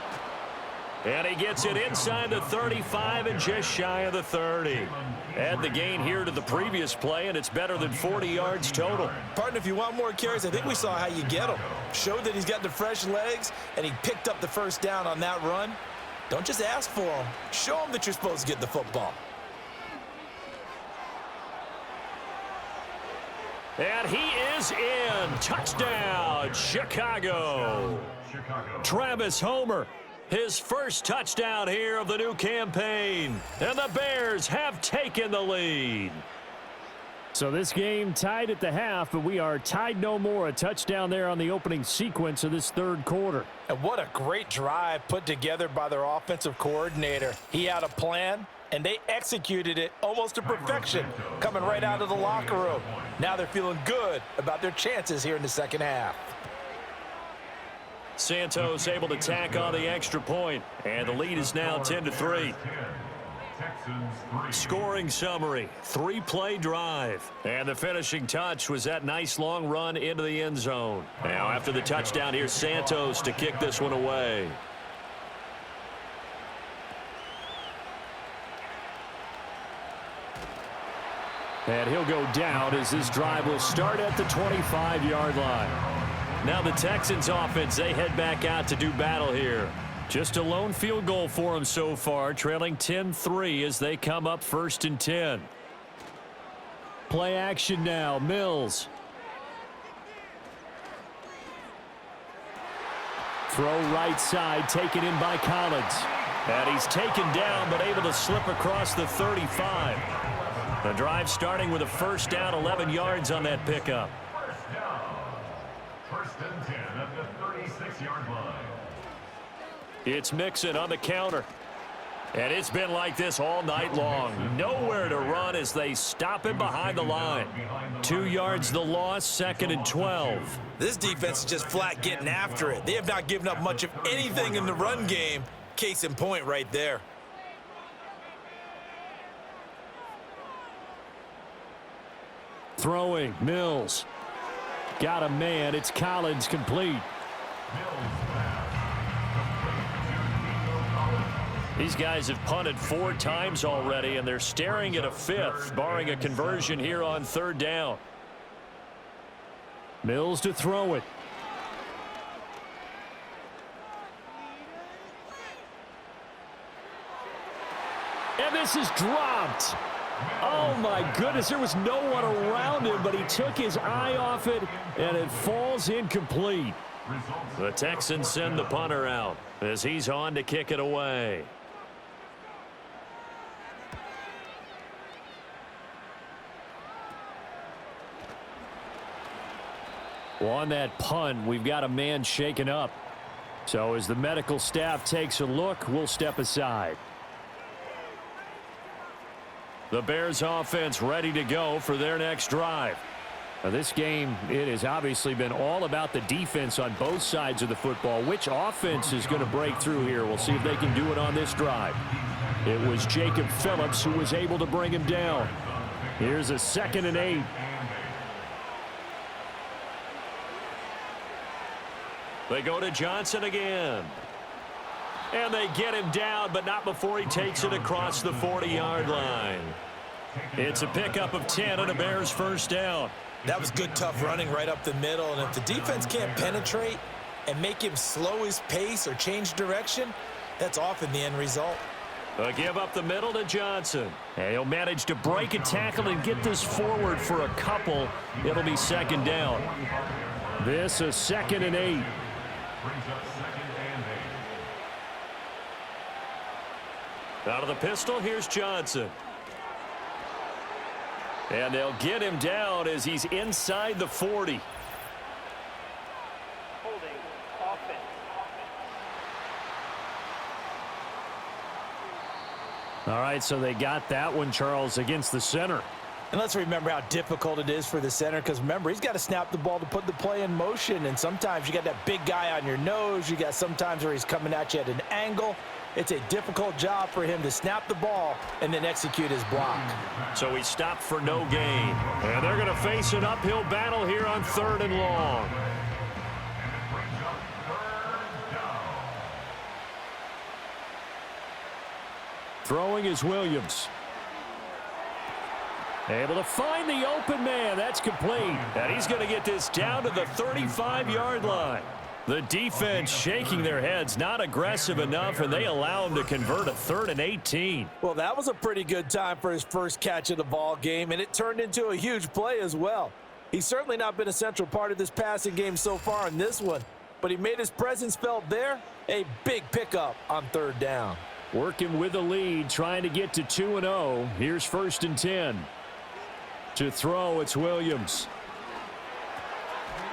And he gets it inside the 35 and just shy of the 30. Add the gain here to the previous play, and it's better than 40 yards total. Partner, if you want more carries, I think we saw how you get them. Showed that he's got the fresh legs, and he picked up the first down on that run. Don't just ask for him. Show him that you're supposed to get the football. And he is in. Touchdown, Chicago. Travis Homer, his first touchdown here of the new campaign. And the Bears have taken the lead. So this game tied at the half, but we are tied no more. A touchdown there on the opening sequence of this third quarter. And what a great drive put together by their offensive coordinator. He had a plan, and they executed it almost to perfection, coming right out of the locker room. Now they're feeling good about their chances here in the second half. Santos able to tack on the extra point, and the lead is now 10-3. Scoring summary, 3-play drive. And the finishing touch was that nice long run into the end zone. Now after the touchdown, here's Santos to kick this one away. And he'll go down as this drive will start at the 25-yard line. Now the Texans offense, they head back out to do battle here. Just a lone field goal for them so far, trailing 10-3 as they come up 1st and 10. Play action now, Mills. Throw right side, taken in by Collins. And he's taken down, but able to slip across the 35. The drive starting with a first down, 11 yards on that pickup. First and 10 at the 36-yard line. It's Mixon on the counter. And it's been like this all night long. Nowhere to run as they stop him behind the line. 2 yards the loss, 2nd and 12. This defense is just flat getting after it. They have not given up much of anything in the run game. Case in point right there. Throwing, Mills. Got a man, it's Collins complete. These guys have punted 4 times already, and they're staring at a 5th, barring a conversion here on 3rd down. Mills to throw it. And this is dropped. Oh, my goodness. There was no one around him, but he took his eye off it, and it falls incomplete. The Texans send the punter out as he's on to kick it away. Well, on that punt, we've got a man shaken up. So as the medical staff takes a look, we'll step aside. The Bears offense ready to go for their next drive. Now, this game, it has obviously been all about the defense on both sides of the football. Which offense is going to break through here? We'll see if they can do it on this drive. It was Jacob Phillips who was able to bring him down. Here's a 2nd and 8. They go to Johnson again. And they get him down, but not before he takes it across the 40-yard line. It's a pickup of 10 and a Bears first down. That was good, tough running right up the middle. And if the defense can't penetrate and make him slow his pace or change direction, that's often the end result. A give up the middle to Johnson. And he'll manage to break a tackle and get this forward for a couple. It'll be 2nd down. This a 2nd and 8. Brings up 2nd and 8. Out of the pistol, here's Johnson. And they'll get him down as he's inside the 40. Holding offense. All right, so they got that one, Charles, against the center. And let's remember how difficult it is for the center, because remember, he's got to snap the ball to put the play in motion, and sometimes you got that big guy on your nose. You got sometimes where he's coming at you at an angle. It's a difficult job for him to snap the ball and then execute his block. So he stopped for no gain. And they're going to face an uphill battle here on 3rd and long. Throwing is Williams. Able to find the open man. That's complete. And he's going to get this down to the 35-yard line. The defense shaking their heads, not aggressive enough, and they allow him to convert a 3rd and 18. Well, that was a pretty good time for his first catch of the ball game, and it turned into a huge play as well. He's certainly not been a central part of this passing game so far in this one, but he made his presence felt there. A big pickup on 3rd down. Working with the lead, trying to get to 2-0. Here's 1st and 10. To throw, it's Williams.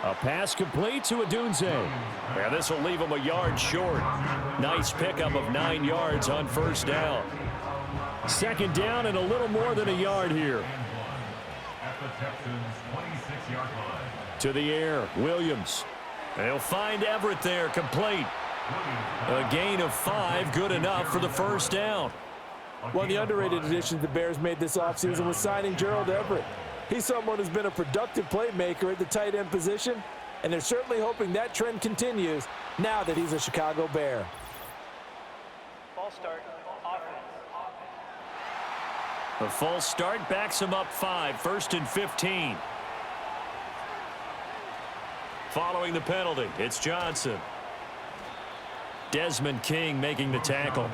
A pass complete to Adunze. Yeah, this will leave him a yard short. Nice pickup of 9 yards on 1st down. 2nd down and a little more than a yard here. At the Texans' 26-yard line. To the air, Williams. They'll find Everett there, complete. A gain of 5, good enough for the 1st down. One of the underrated additions the Bears made this offseason was signing Gerald Everett. He's someone who's been a productive playmaker at the tight end position, and they're certainly hoping that trend continues now that he's a Chicago Bear. Ball start, offense. The false start backs him up 5, 1st and 15. Following the penalty, it's Johnson. Desmond King making the tackle.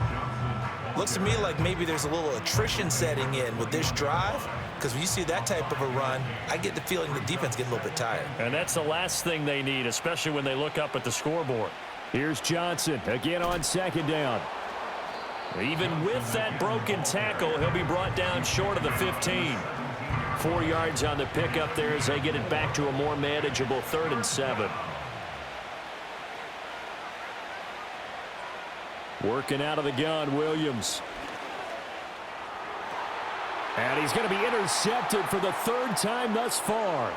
Looks to me like maybe there's a little attrition setting in with this drive, because when you see that type of a run, I get the feeling the defense gets a little bit tired. And that's the last thing they need, especially when they look up at the scoreboard. Here's Johnson again on 2nd down. Even with that broken tackle, he'll be brought down short of the 15. 4 yards on the pickup there as they get it back to a more manageable 3rd and 7. Working out of the gun, Williams. And he's going to be intercepted for the 3rd time thus far.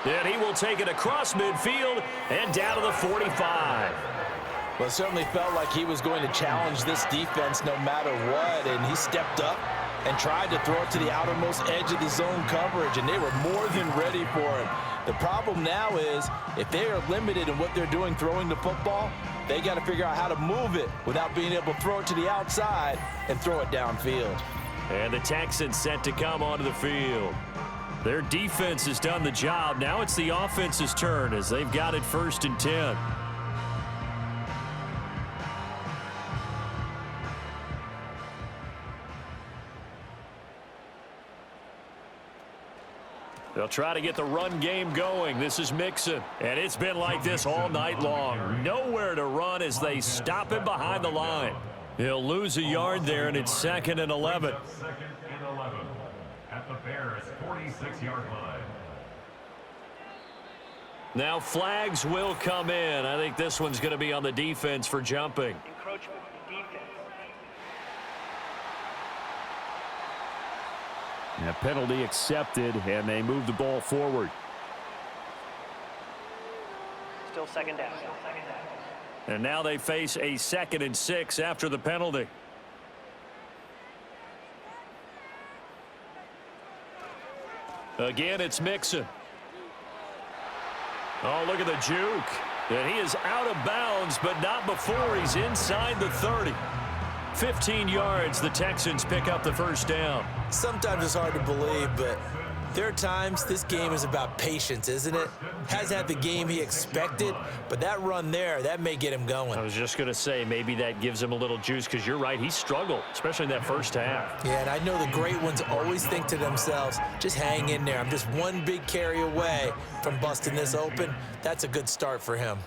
And he will take it across midfield and down to the 45. Well, it certainly felt like he was going to challenge this defense no matter what, and he stepped up and tried to throw it to the outermost edge of the zone coverage, and they were more than ready for him. The problem now is if they are limited in what they're doing throwing the football, they got to figure out how to move it without being able to throw it to the outside and throw it downfield. And the Texans set to come onto the field. Their defense has done the job. Now it's the offense's turn as they've got it 1st and 10. They'll try to get the run game going. This is Mixon, and it's been like this all night long. Nowhere to run as they stop him behind the line. He'll lose a yard there, and it's 2nd and 11. 2nd and 11 at the Bears' 46-yard line. Now flags will come in. I think this one's going to be on the defense for jumping. Encroachment, defense. A penalty accepted, and they move the ball forward. Still 2nd down. And now they face a 2nd and 6 after the penalty. Again, it's Mixon. Oh, look at the juke. And he is out of bounds, but not before he's inside the 30. 15 yards, the Texans pick up the 1st down. Sometimes it's hard to believe, but there are times this game is about patience, isn't it? Hasn't had the game he expected, but that run there, that may get him going. I was just going to say, maybe that gives him a little juice, because you're right, he struggled, especially in that 1st half. Yeah, and I know the great ones always think to themselves, just hang in there. I'm just one big carry away from busting this open. That's a good start for him.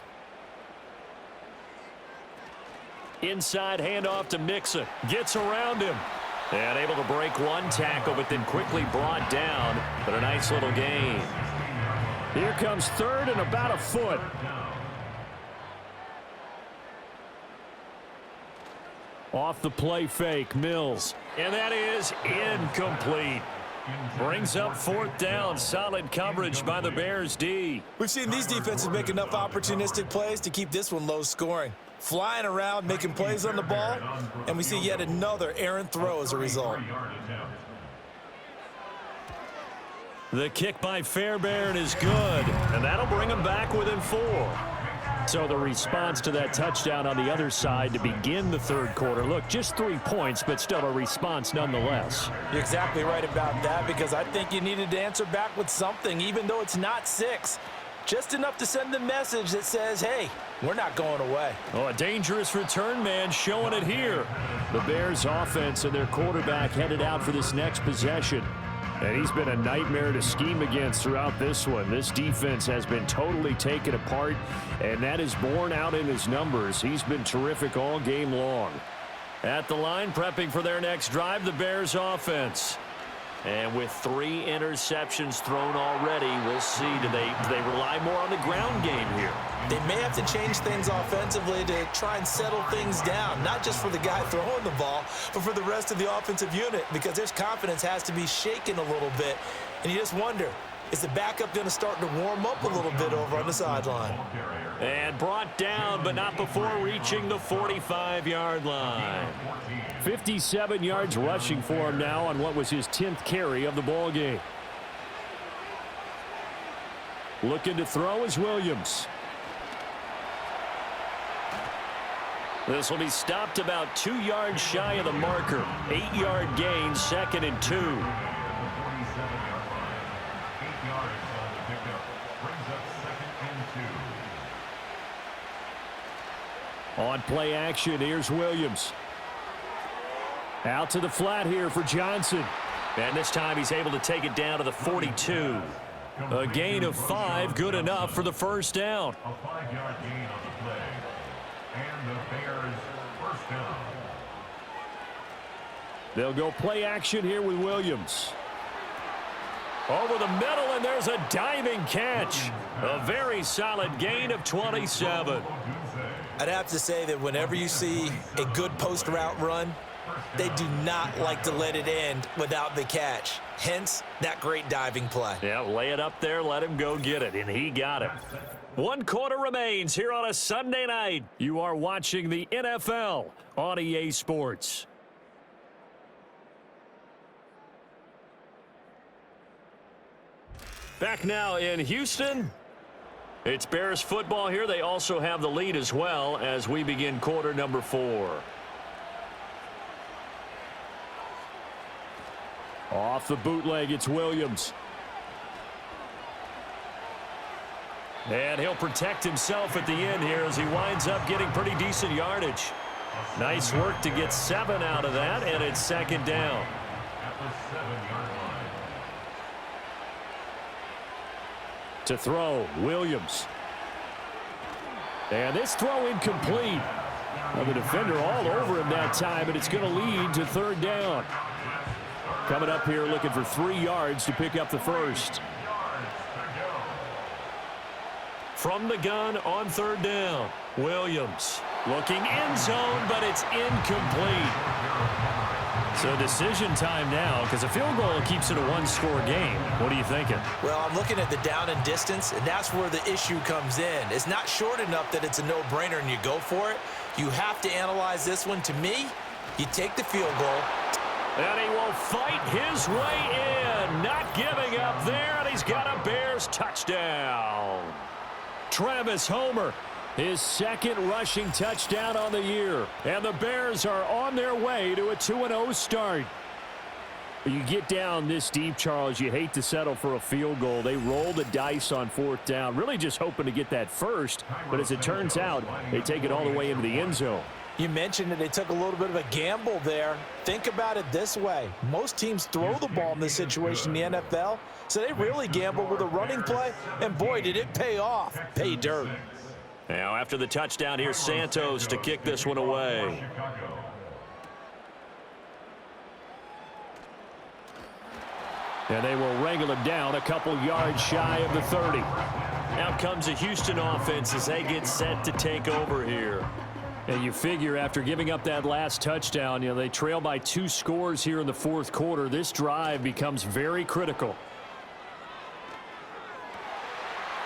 Inside handoff to Mixon. Gets around him. And able to break one tackle, but then quickly brought down. But a nice little gain. Here comes 3rd and about a foot. Off the play fake, Mills. And that is incomplete. Brings up 4th down. Solid coverage by the Bears D. We've seen these defenses make enough opportunistic plays to keep this one low scoring. Flying around, making plays on the ball, and we see yet another errant throw as a result. The kick by Fairbairn is good, and that'll bring him back within 4. So the response to that touchdown on the other side to begin the third quarter. Look, just 3 points, but still a response nonetheless. You're exactly right about that, because I think you needed to answer back with something, even though it's not 6. Just enough to send the message that says, hey, we're not going away. Oh, a dangerous return man showing it here. The Bears offense and their quarterback headed out for this next possession. And he's been a nightmare to scheme against throughout this one. This defense has been totally taken apart, and that is borne out in his numbers. He's been terrific all game long. At the line, prepping for their next drive, the Bears offense. And with 3 interceptions thrown already, we'll see. Do they rely more on the ground game here? They may have to change things offensively to try and settle things down, not just for the guy throwing the ball, but for the rest of the offensive unit, because their confidence has to be shaken a little bit. And you just wonder, is the backup going to start to warm up a little bit over on the sideline? And brought down, but not before reaching the 45-yard line. 57 yards rushing for him now on what was his 10th carry of the ball game. Looking to throw is Williams. This will be stopped about 2 yards shy of the marker. 8-yard gain, 2nd and 2. On play action, here's Williams. Out to the flat here for Johnson. And this time he's able to take it down to the 42. A gain of 5, good enough for the first down. A 5-yard gain on the play. And the Bears first down. They'll go play action here with Williams. Over the middle, and there's a diving catch. A very solid gain of 27. I'd have to say that whenever you see a good post route run, they do not like to let it end without the catch. Hence, that great diving play. Yeah, lay it up there, let him go get it, and he got it. 1 quarter remains here on a Sunday night. You are watching the NFL on EA Sports. Back now in Houston. It's Bears football here. They also have the lead as well as we begin quarter number 4. Off the bootleg, it's Williams. And he'll protect himself at the end here as he winds up getting pretty decent yardage. Nice work to get 7 out of that, and it's 2nd down. At the 7-yard line. To throw, Williams. And this throw incomplete. Well, the defender all over him that time, and it's going to lead to 3rd down. Coming up here looking for 3 yards to pick up the first. From the gun on 3rd down, Williams looking end zone, but it's incomplete. So decision time now, because a field goal keeps it a 1-score game. What are you thinking? Well, I'm looking at the down and distance, and that's where the issue comes in. It's not short enough that it's a no-brainer and you go for it. You have to analyze this one. To me, you take the field goal. And he will fight his way in. Not giving up there, and he's got a Bears touchdown. Travis Homer, his 2nd rushing touchdown on the year. And the Bears are on their way to a 2-0 start. You get down this deep, Charles, you hate to settle for a field goal. They roll the dice on 4th down, really just hoping to get that first. But as it turns out, they take it all the way into the end zone. You mentioned that they took a little bit of a gamble there. Think about it this way. Most teams throw the ball in this situation in the NFL, so they really gamble with a running play, and boy, did it pay off. Pay dirt. Now after the touchdown, here's Santos to kick this one away. And they will wrangle him down a couple yards shy of the 30. Out comes the Houston offense as they get set to take over here. And you figure after giving up that last touchdown, they trail by 2 scores here in the 4th quarter. This drive becomes very critical.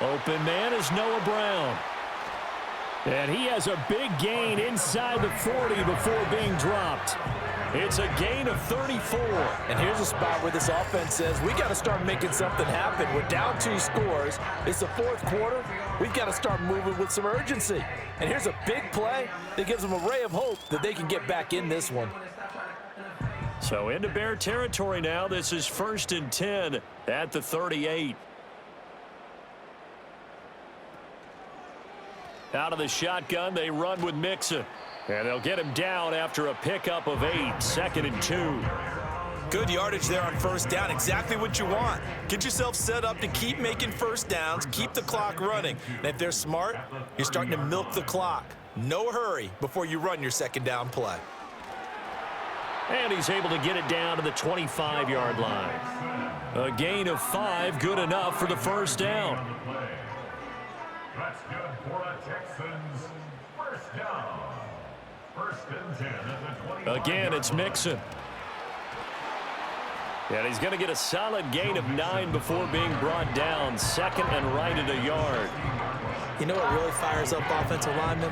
Open man is Noah Brown. And he has a big gain inside the 40 before being dropped. It's a gain of 34. And here's a spot where this offense says, we got to start making something happen. We're down 2 scores. It's the 4th quarter. we've got to start moving with some urgency. And here's a big play that gives them a ray of hope that they can get back in this one. So into Bear territory now. This is 1st and 10 at the 38. Out of the shotgun, they run with Mixon. And they'll get him down after a pickup of 8, 2nd and 2. Good yardage there on first down, exactly what you want. Get yourself set up to keep making first downs, keep the clock running. And if they're smart, you're starting to milk the clock. No hurry before you run your second down play. And he's able to get it down to the 25-yard line. A gain of 5, good enough for the first down. That's good for the Texans. First down. 1st and 10 at the 25. Again, it's Mixon. And he's going to get a solid gain of 9 before being brought down. 2nd and right at a yard. You know what really fires up offensive linemen?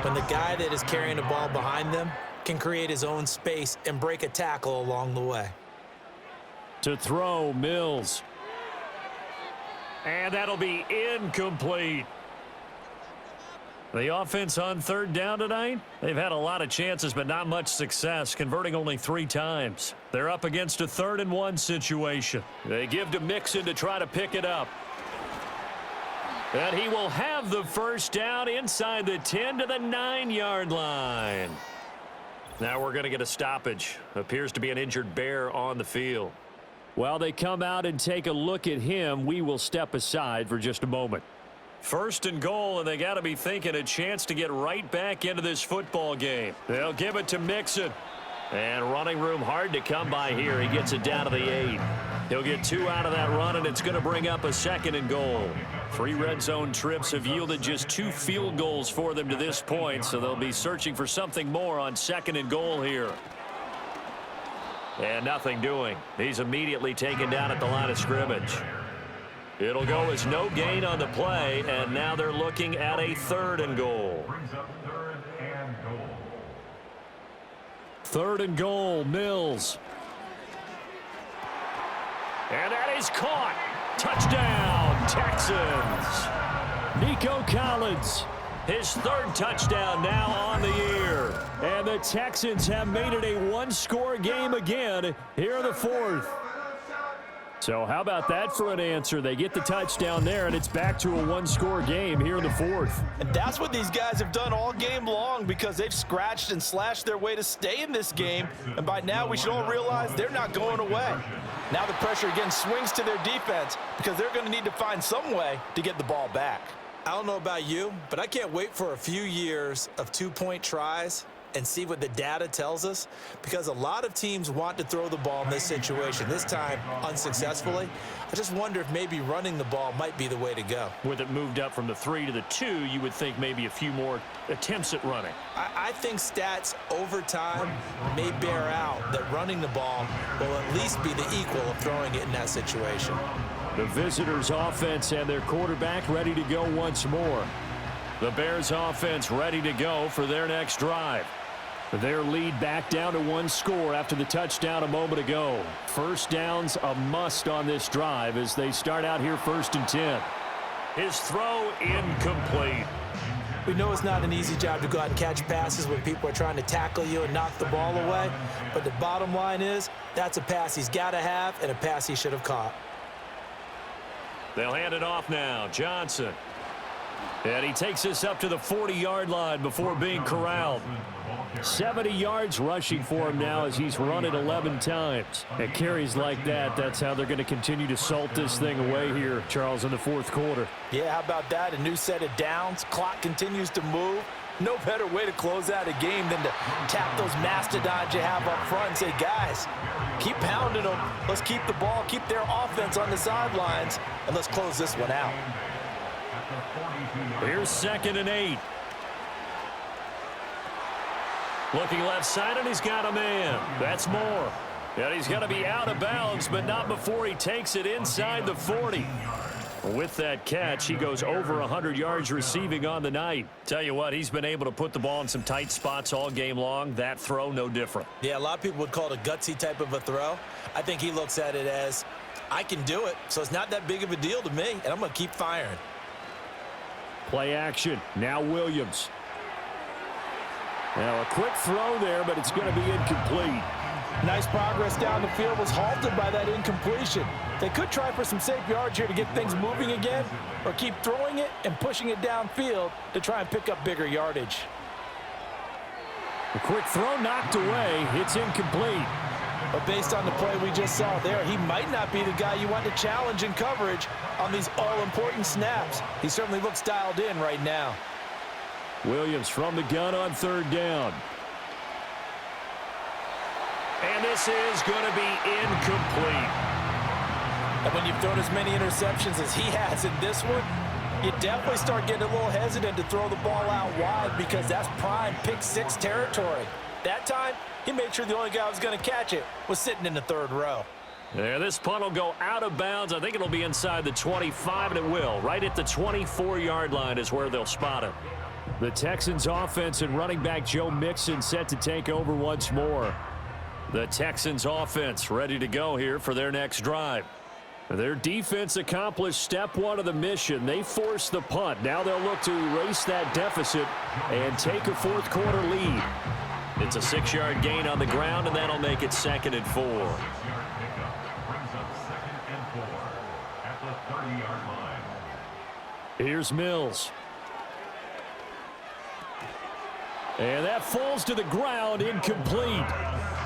When the guy that is carrying the ball behind them can create his own space and break a tackle along the way. To throw, Mills. And that'll be incomplete. The offense on 3rd down tonight, they've had a lot of chances but not much success, converting only 3 times. They're up against a 3rd and 1 situation. They give to Mixon to try to pick it up. And he will have the first down inside the 10 to the 9-yard line. Now we're going to get a stoppage. Appears to be an injured Bear on the field. While they come out and take a look at him, we will step aside for just a moment. 1st and goal, and they got to be thinking a chance to get right back into this football game. They'll give it to Mixon. And running room hard to come by here. He gets it down to the 8. He'll get 2 out of that run, and it's going to bring up a 2nd and goal. 3 red zone trips have yielded just 2 field goals for them to this point, so they'll be searching for something more on 2nd and goal here. And nothing doing. He's immediately taken down at the line of scrimmage. It'll go as no gain on the play, and now they're looking at a 3rd and goal. 3rd and goal, Mills. And that is caught. Touchdown, Texans. Nico Collins, his 3rd touchdown now on the year. And the Texans have made it a 1-score game again here in the 4th. So how about that for an answer? They get the touchdown there, and it's back to a 1-score game here in the 4th. And that's what these guys have done all game long because they've scratched and slashed their way to stay in this game. And by now, we should all realize they're not going away. Now the pressure again swings to their defense because they're going to need to find some way to get the ball back. I don't know about you, but I can't wait for a few years of 2-point tries and see what the data tells us, because a lot of teams want to throw the ball in this situation, this time unsuccessfully. I just wonder if maybe running the ball might be the way to go. With it moved up from the 3 to the 2, you would think maybe a few more attempts at running. I think stats over time may bear out that running the ball will at least be the equal of throwing it in that situation. The visitors' offense and their quarterback ready to go once more. The Bears' offense ready to go for their next drive. Their lead back down to 1 score after the touchdown a moment ago. First down's a must on this drive as they start out here 1st and 10. His throw incomplete. We know it's not an easy job to go out and catch passes when people are trying to tackle you and knock the ball away, but the bottom line is that's a pass he's got to have and a pass he should have caught. They'll hand it off now. Johnson. And he takes us up to the 40-yard line before being corralled. 70 yards rushing for him now as he's run it 11 times. And carries like that, that's how they're going to continue to salt this thing away here, Charles, in the 4th quarter. Yeah, how about that? A new set of downs. Clock continues to move. No better way to close out a game than to tap those mastodons you have up front and say, guys, keep pounding them. Let's keep the ball, keep their offense on the sidelines, and let's close this one out. Here's 2nd and 8. Looking left side, and he's got a man. That's Moore. And he's going to be out of bounds, but not before he takes it inside the 40. With that catch, he goes over 100 yards receiving on the night. Tell you what, he's been able to put the ball in some tight spots all game long. That throw, no different. Yeah, a lot of people would call it a gutsy type of a throw. I think he looks at it as, I can do it, so it's not that big of a deal to me, and I'm going to keep firing. Play action. Now Williams. Now a quick throw there, but it's going to be incomplete. Nice progress down the field, was halted by that incompletion. They could try for some safe yards here to get things moving again, or keep throwing it and pushing it downfield to try and pick up bigger yardage. A quick throw knocked away. It's incomplete. But based on the play we just saw there, he might not be the guy you want to challenge in coverage on these all-important snaps. He certainly looks dialed in right now. Williams from the gun on third down. And this is going to be incomplete. And when you've thrown as many interceptions as he has in this one, you definitely start getting a little hesitant to throw the ball out wide because that's prime pick six territory. That time, he made sure the only guy who was going to catch it was sitting in the third row. There, this punt will go out of bounds. I think it'll be inside the 25, and it will. Right at the 24-yard line is where they'll spot it. The Texans offense and running back Joe Mixon set to take over once more. The Texans offense ready to go here for their next drive. Their defense accomplished step one of the mission. They forced the punt. Now they'll look to erase that deficit and take a fourth quarter lead. It's a 6-yard gain on the ground, and that'll make it 2nd and 4. Brings up 2nd and 4 at the 30-yard line. Here's Mills. And that falls to the ground, incomplete.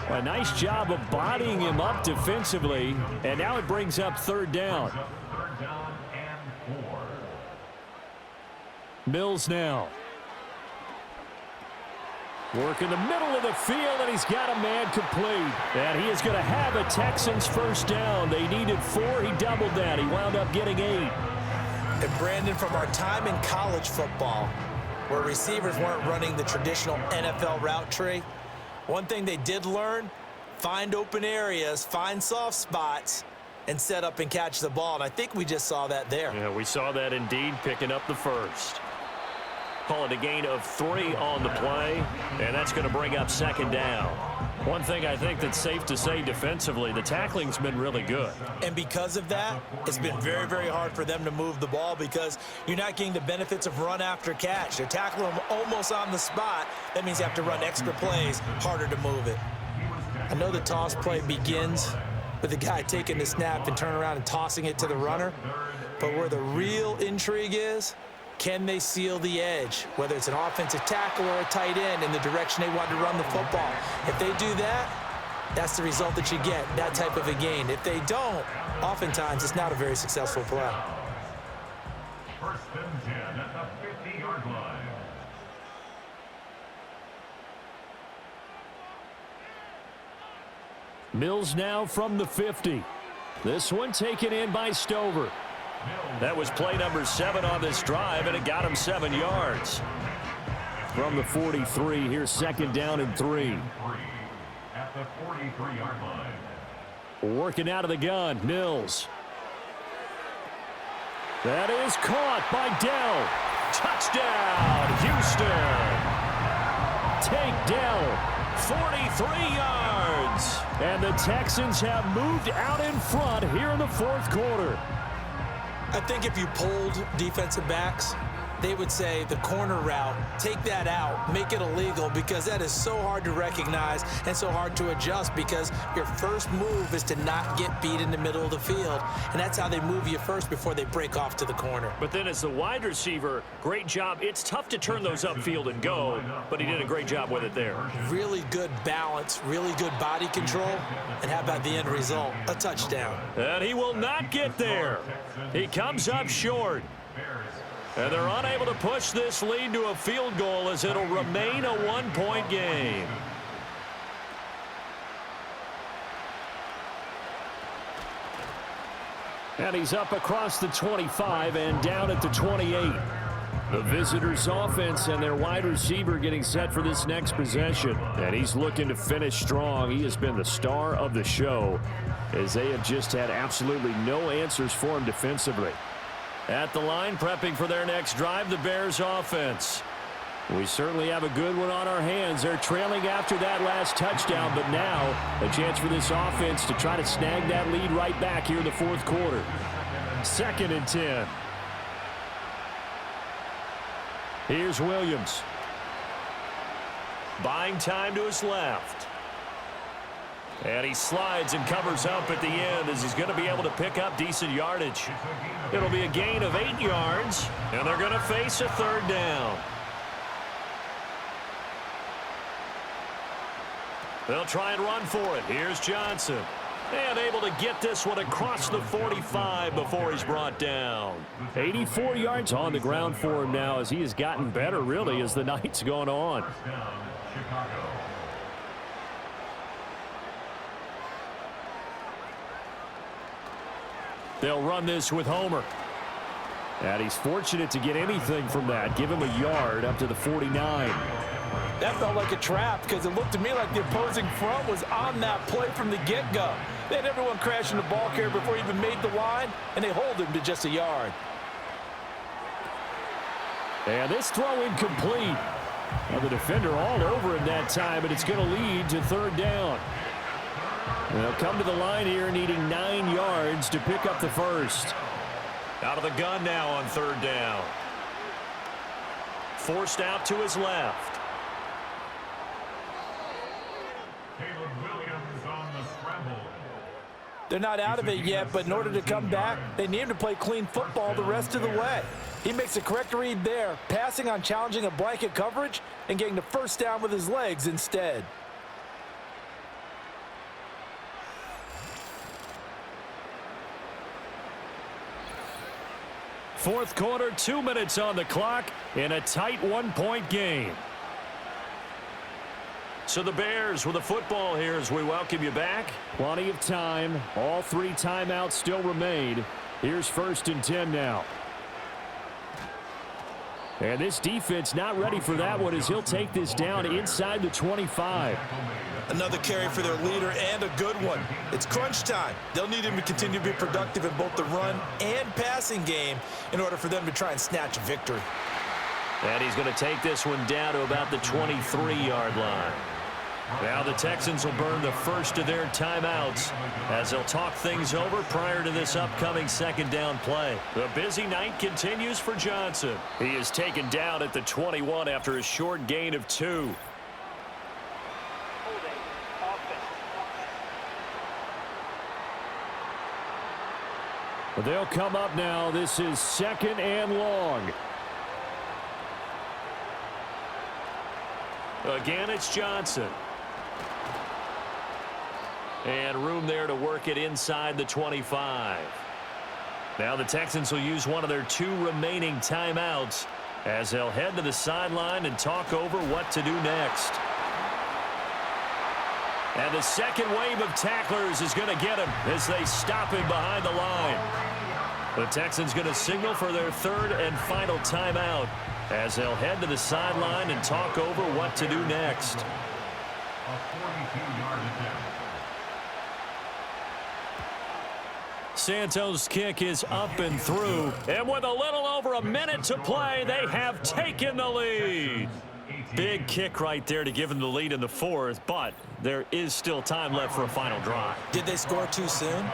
A nice job of bodying him up defensively, and now it brings up third down. Third down and 4. Mills now. Work in the middle of the field, and he's got a man complete. And he is going to have a Texans first down. They needed 4. He doubled that. He wound up getting 8. And Brandon, from our time in college football, where receivers weren't running the traditional NFL route tree, one thing they did learn, find open areas, find soft spots, and set up and catch the ball. And I think we just saw that there. Yeah, we saw that indeed, picking up the first. Call it a gain of 3 on the play, and that's going to bring up 2nd down. One thing I think that's safe to say defensively, the tackling's been really good. And because of that, it's been very, very hard for them to move the ball because you're not getting the benefits of run after catch. They're tackling them almost on the spot. That means you have to run extra plays, harder to move it. I know the toss play begins with the guy taking the snap and turn around and tossing it to the runner, but where the real intrigue is, can they seal the edge, whether it's an offensive tackle or a tight end in the direction they want to run the football? If they do that, that's the result that you get, that type of a gain. If they don't, oftentimes it's not a very successful play. First and 10 at the 50-yard line. Mills now from the 50. This one taken in by Stover. That was play number 7 on this drive, and it got him 7 yards. From the 43, here's 2nd down and 3. At the 43-yard line. Working out of the gun, Mills. That is caught by Dell. Touchdown, Houston. Take Dell. 43 yards. And the Texans have moved out in front here in the fourth quarter. I think if you polled defensive backs, they would say the corner route, take that out, make it illegal, because that is so hard to recognize and so hard to adjust because your first move is to not get beat in the middle of the field. And that's how they move you first before they break off to the corner. But then as the wide receiver, great job. It's tough to turn those upfield and go, but he did a great job with it there. Really good balance, really good body control, and how about the end result? A touchdown. And he will not get there. He comes up short. And they're unable to push this lead to a field goal as it'll remain a one-point game. And he's up across the 25 and down at the 28. The visitors' offense and their wide receiver getting set for this next possession. And he's looking to finish strong. He has been the star of the show as they have just had absolutely no answers for him defensively. At the line, prepping for their next drive, the Bears offense. We certainly have a good one on our hands. They're trailing after that last touchdown, but now a chance for this offense to try to snag that lead right back here in the fourth quarter. 2nd and 10. Here's Williams. Buying time to his left. And he slides and covers up at the end as he's going to be able to pick up decent yardage. It'll be a gain of 8 yards, and they're going to face a third down. They'll try and run for it. Here's Johnson. And able to get this one across the 45 before he's brought down. 84 yards on the ground for him now as he has gotten better, really, as the night's gone on. First down, Chicago. They'll run this with Homer. And he's fortunate to get anything from that. Give him a yard up to the 49. That felt like a trap because it looked to me like the opposing front was on that play from the get-go. They had everyone crashing the ball carrier before he even made the line, and they hold him to just a yard. And this throw incomplete. Well, the defender all over him that time, and it's going to lead to third down. They'll come to the line here needing 9 yards to pick up the first. Out of the gun now on third down. Forced out to his left. Caleb Williams on the scramble. They're not out of it yet, but in order to come back, they need him to play clean football the rest of the way. He makes a correct read there, passing on challenging a blanket coverage and getting the first down with his legs instead. Fourth quarter, 2 minutes on the clock in a tight 1-point game. So the Bears with the football here as we welcome you back. Plenty of time. All 3 timeouts still remain. Here's 1st and 10 now. And this defense not ready for that one as he'll take this down inside the 25. Another carry for their leader and a good one. It's crunch time. They'll need him to continue to be productive in both the run and passing game in order for them to try and snatch a victory. And he's going to take this one down to about the 23-yard line. Now the Texans will burn the first of their timeouts as they'll talk things over prior to this upcoming second down play. The busy night continues for Johnson. He is taken down at the 21 after a short gain of 2. They'll come up now. This is 2nd and long. Again, it's Johnson. And room there to work it inside the 25. Now the Texans will use one of their 2 remaining timeouts as they'll head to the sideline and talk over what to do next. And the second wave of tacklers is going to get him as they stop him behind the line. The Texans going to signal for their 3rd and final timeout as they'll head to the sideline and talk over what to do next. A 42-yard attempt. Santos' kick is up and through. And with a little over a minute to play, they have taken the lead. Big kick right there to give them the lead in the 4th, but there is still time left for a final drive. Did they score too soon?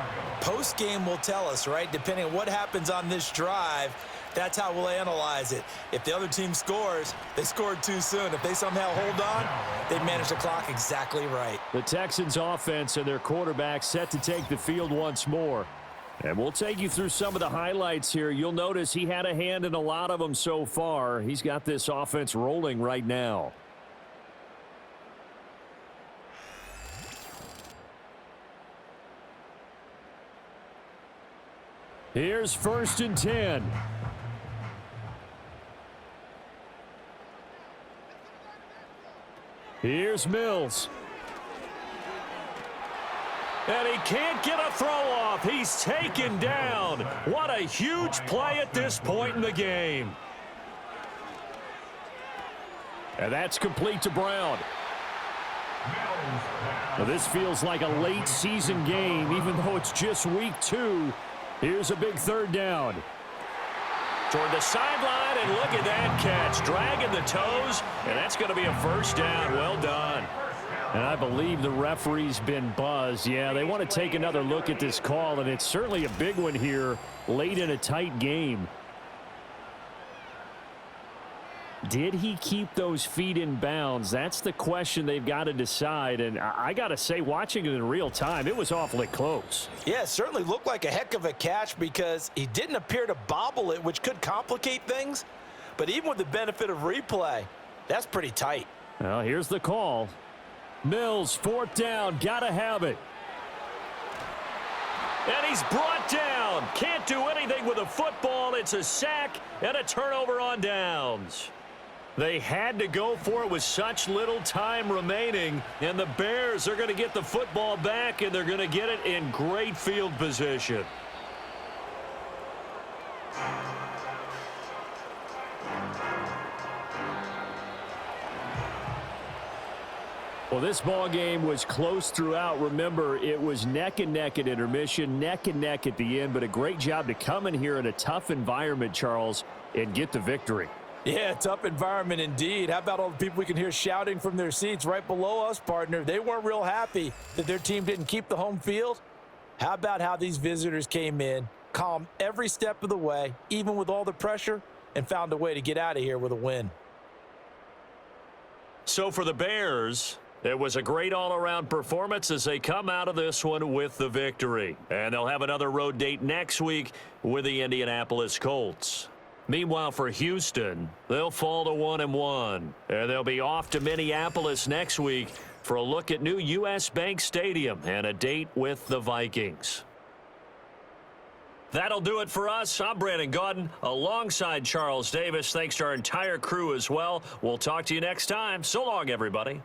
Post-game will tell us, right? Depending on what happens on this drive, that's how we'll analyze it. If the other team scores, they scored too soon. If they somehow hold on, they manage the clock exactly right. The Texans offense and their quarterback set to take the field once more. And we'll take you through some of the highlights here. You'll notice he had a hand in a lot of them so far. He's got this offense rolling right now. Here's 1st and 10. Here's Mills. And he can't get a throw off. He's taken down. What a huge play at this point in the game. And that's complete to Brown. Now this feels like a late season game, even though it's just week 2. Here's a big 3rd down. Toward the sideline, and look at that catch. Dragging the toes, and that's going to be a first down. Well done. And I believe the referee's been buzzed. Yeah, they want to take another look at this call, and it's certainly a big one here late in a tight game. Did he keep those feet in bounds? That's the question they've got to decide. And I got to say, watching it in real time, it was awfully close. Yeah, it certainly looked like a heck of a catch because he didn't appear to bobble it, which could complicate things. But even with the benefit of replay, that's pretty tight. Well, here's the call. Mills, 4th down, got to have it. And he's brought down. Can't do anything with a football. It's a sack and a turnover on downs. They had to go for it with such little time remaining, and the Bears are going to get the football back, and they're going to get it in great field position. Well, this ball game was close throughout. Remember, it was neck and neck at intermission, neck and neck at the end, but a great job to come in here in a tough environment, Charles, and get the victory. Yeah, tough environment indeed. How about all the people we can hear shouting from their seats right below us, partner? They weren't real happy that their team didn't keep the home field. How about how these visitors came in, calm every step of the way, even with all the pressure, and found a way to get out of here with a win. So for the Bears, it was a great all-around performance as they come out of this one with the victory. And they'll have another road date next week with the Indianapolis Colts. Meanwhile, for Houston, they'll fall to 1-1. And they'll be off to Minneapolis next week for a look at new U.S. Bank Stadium and a date with the Vikings. That'll do it for us. I'm Brandon Gaudin alongside Charles Davis. Thanks to our entire crew as well. We'll talk to you next time. So long, everybody.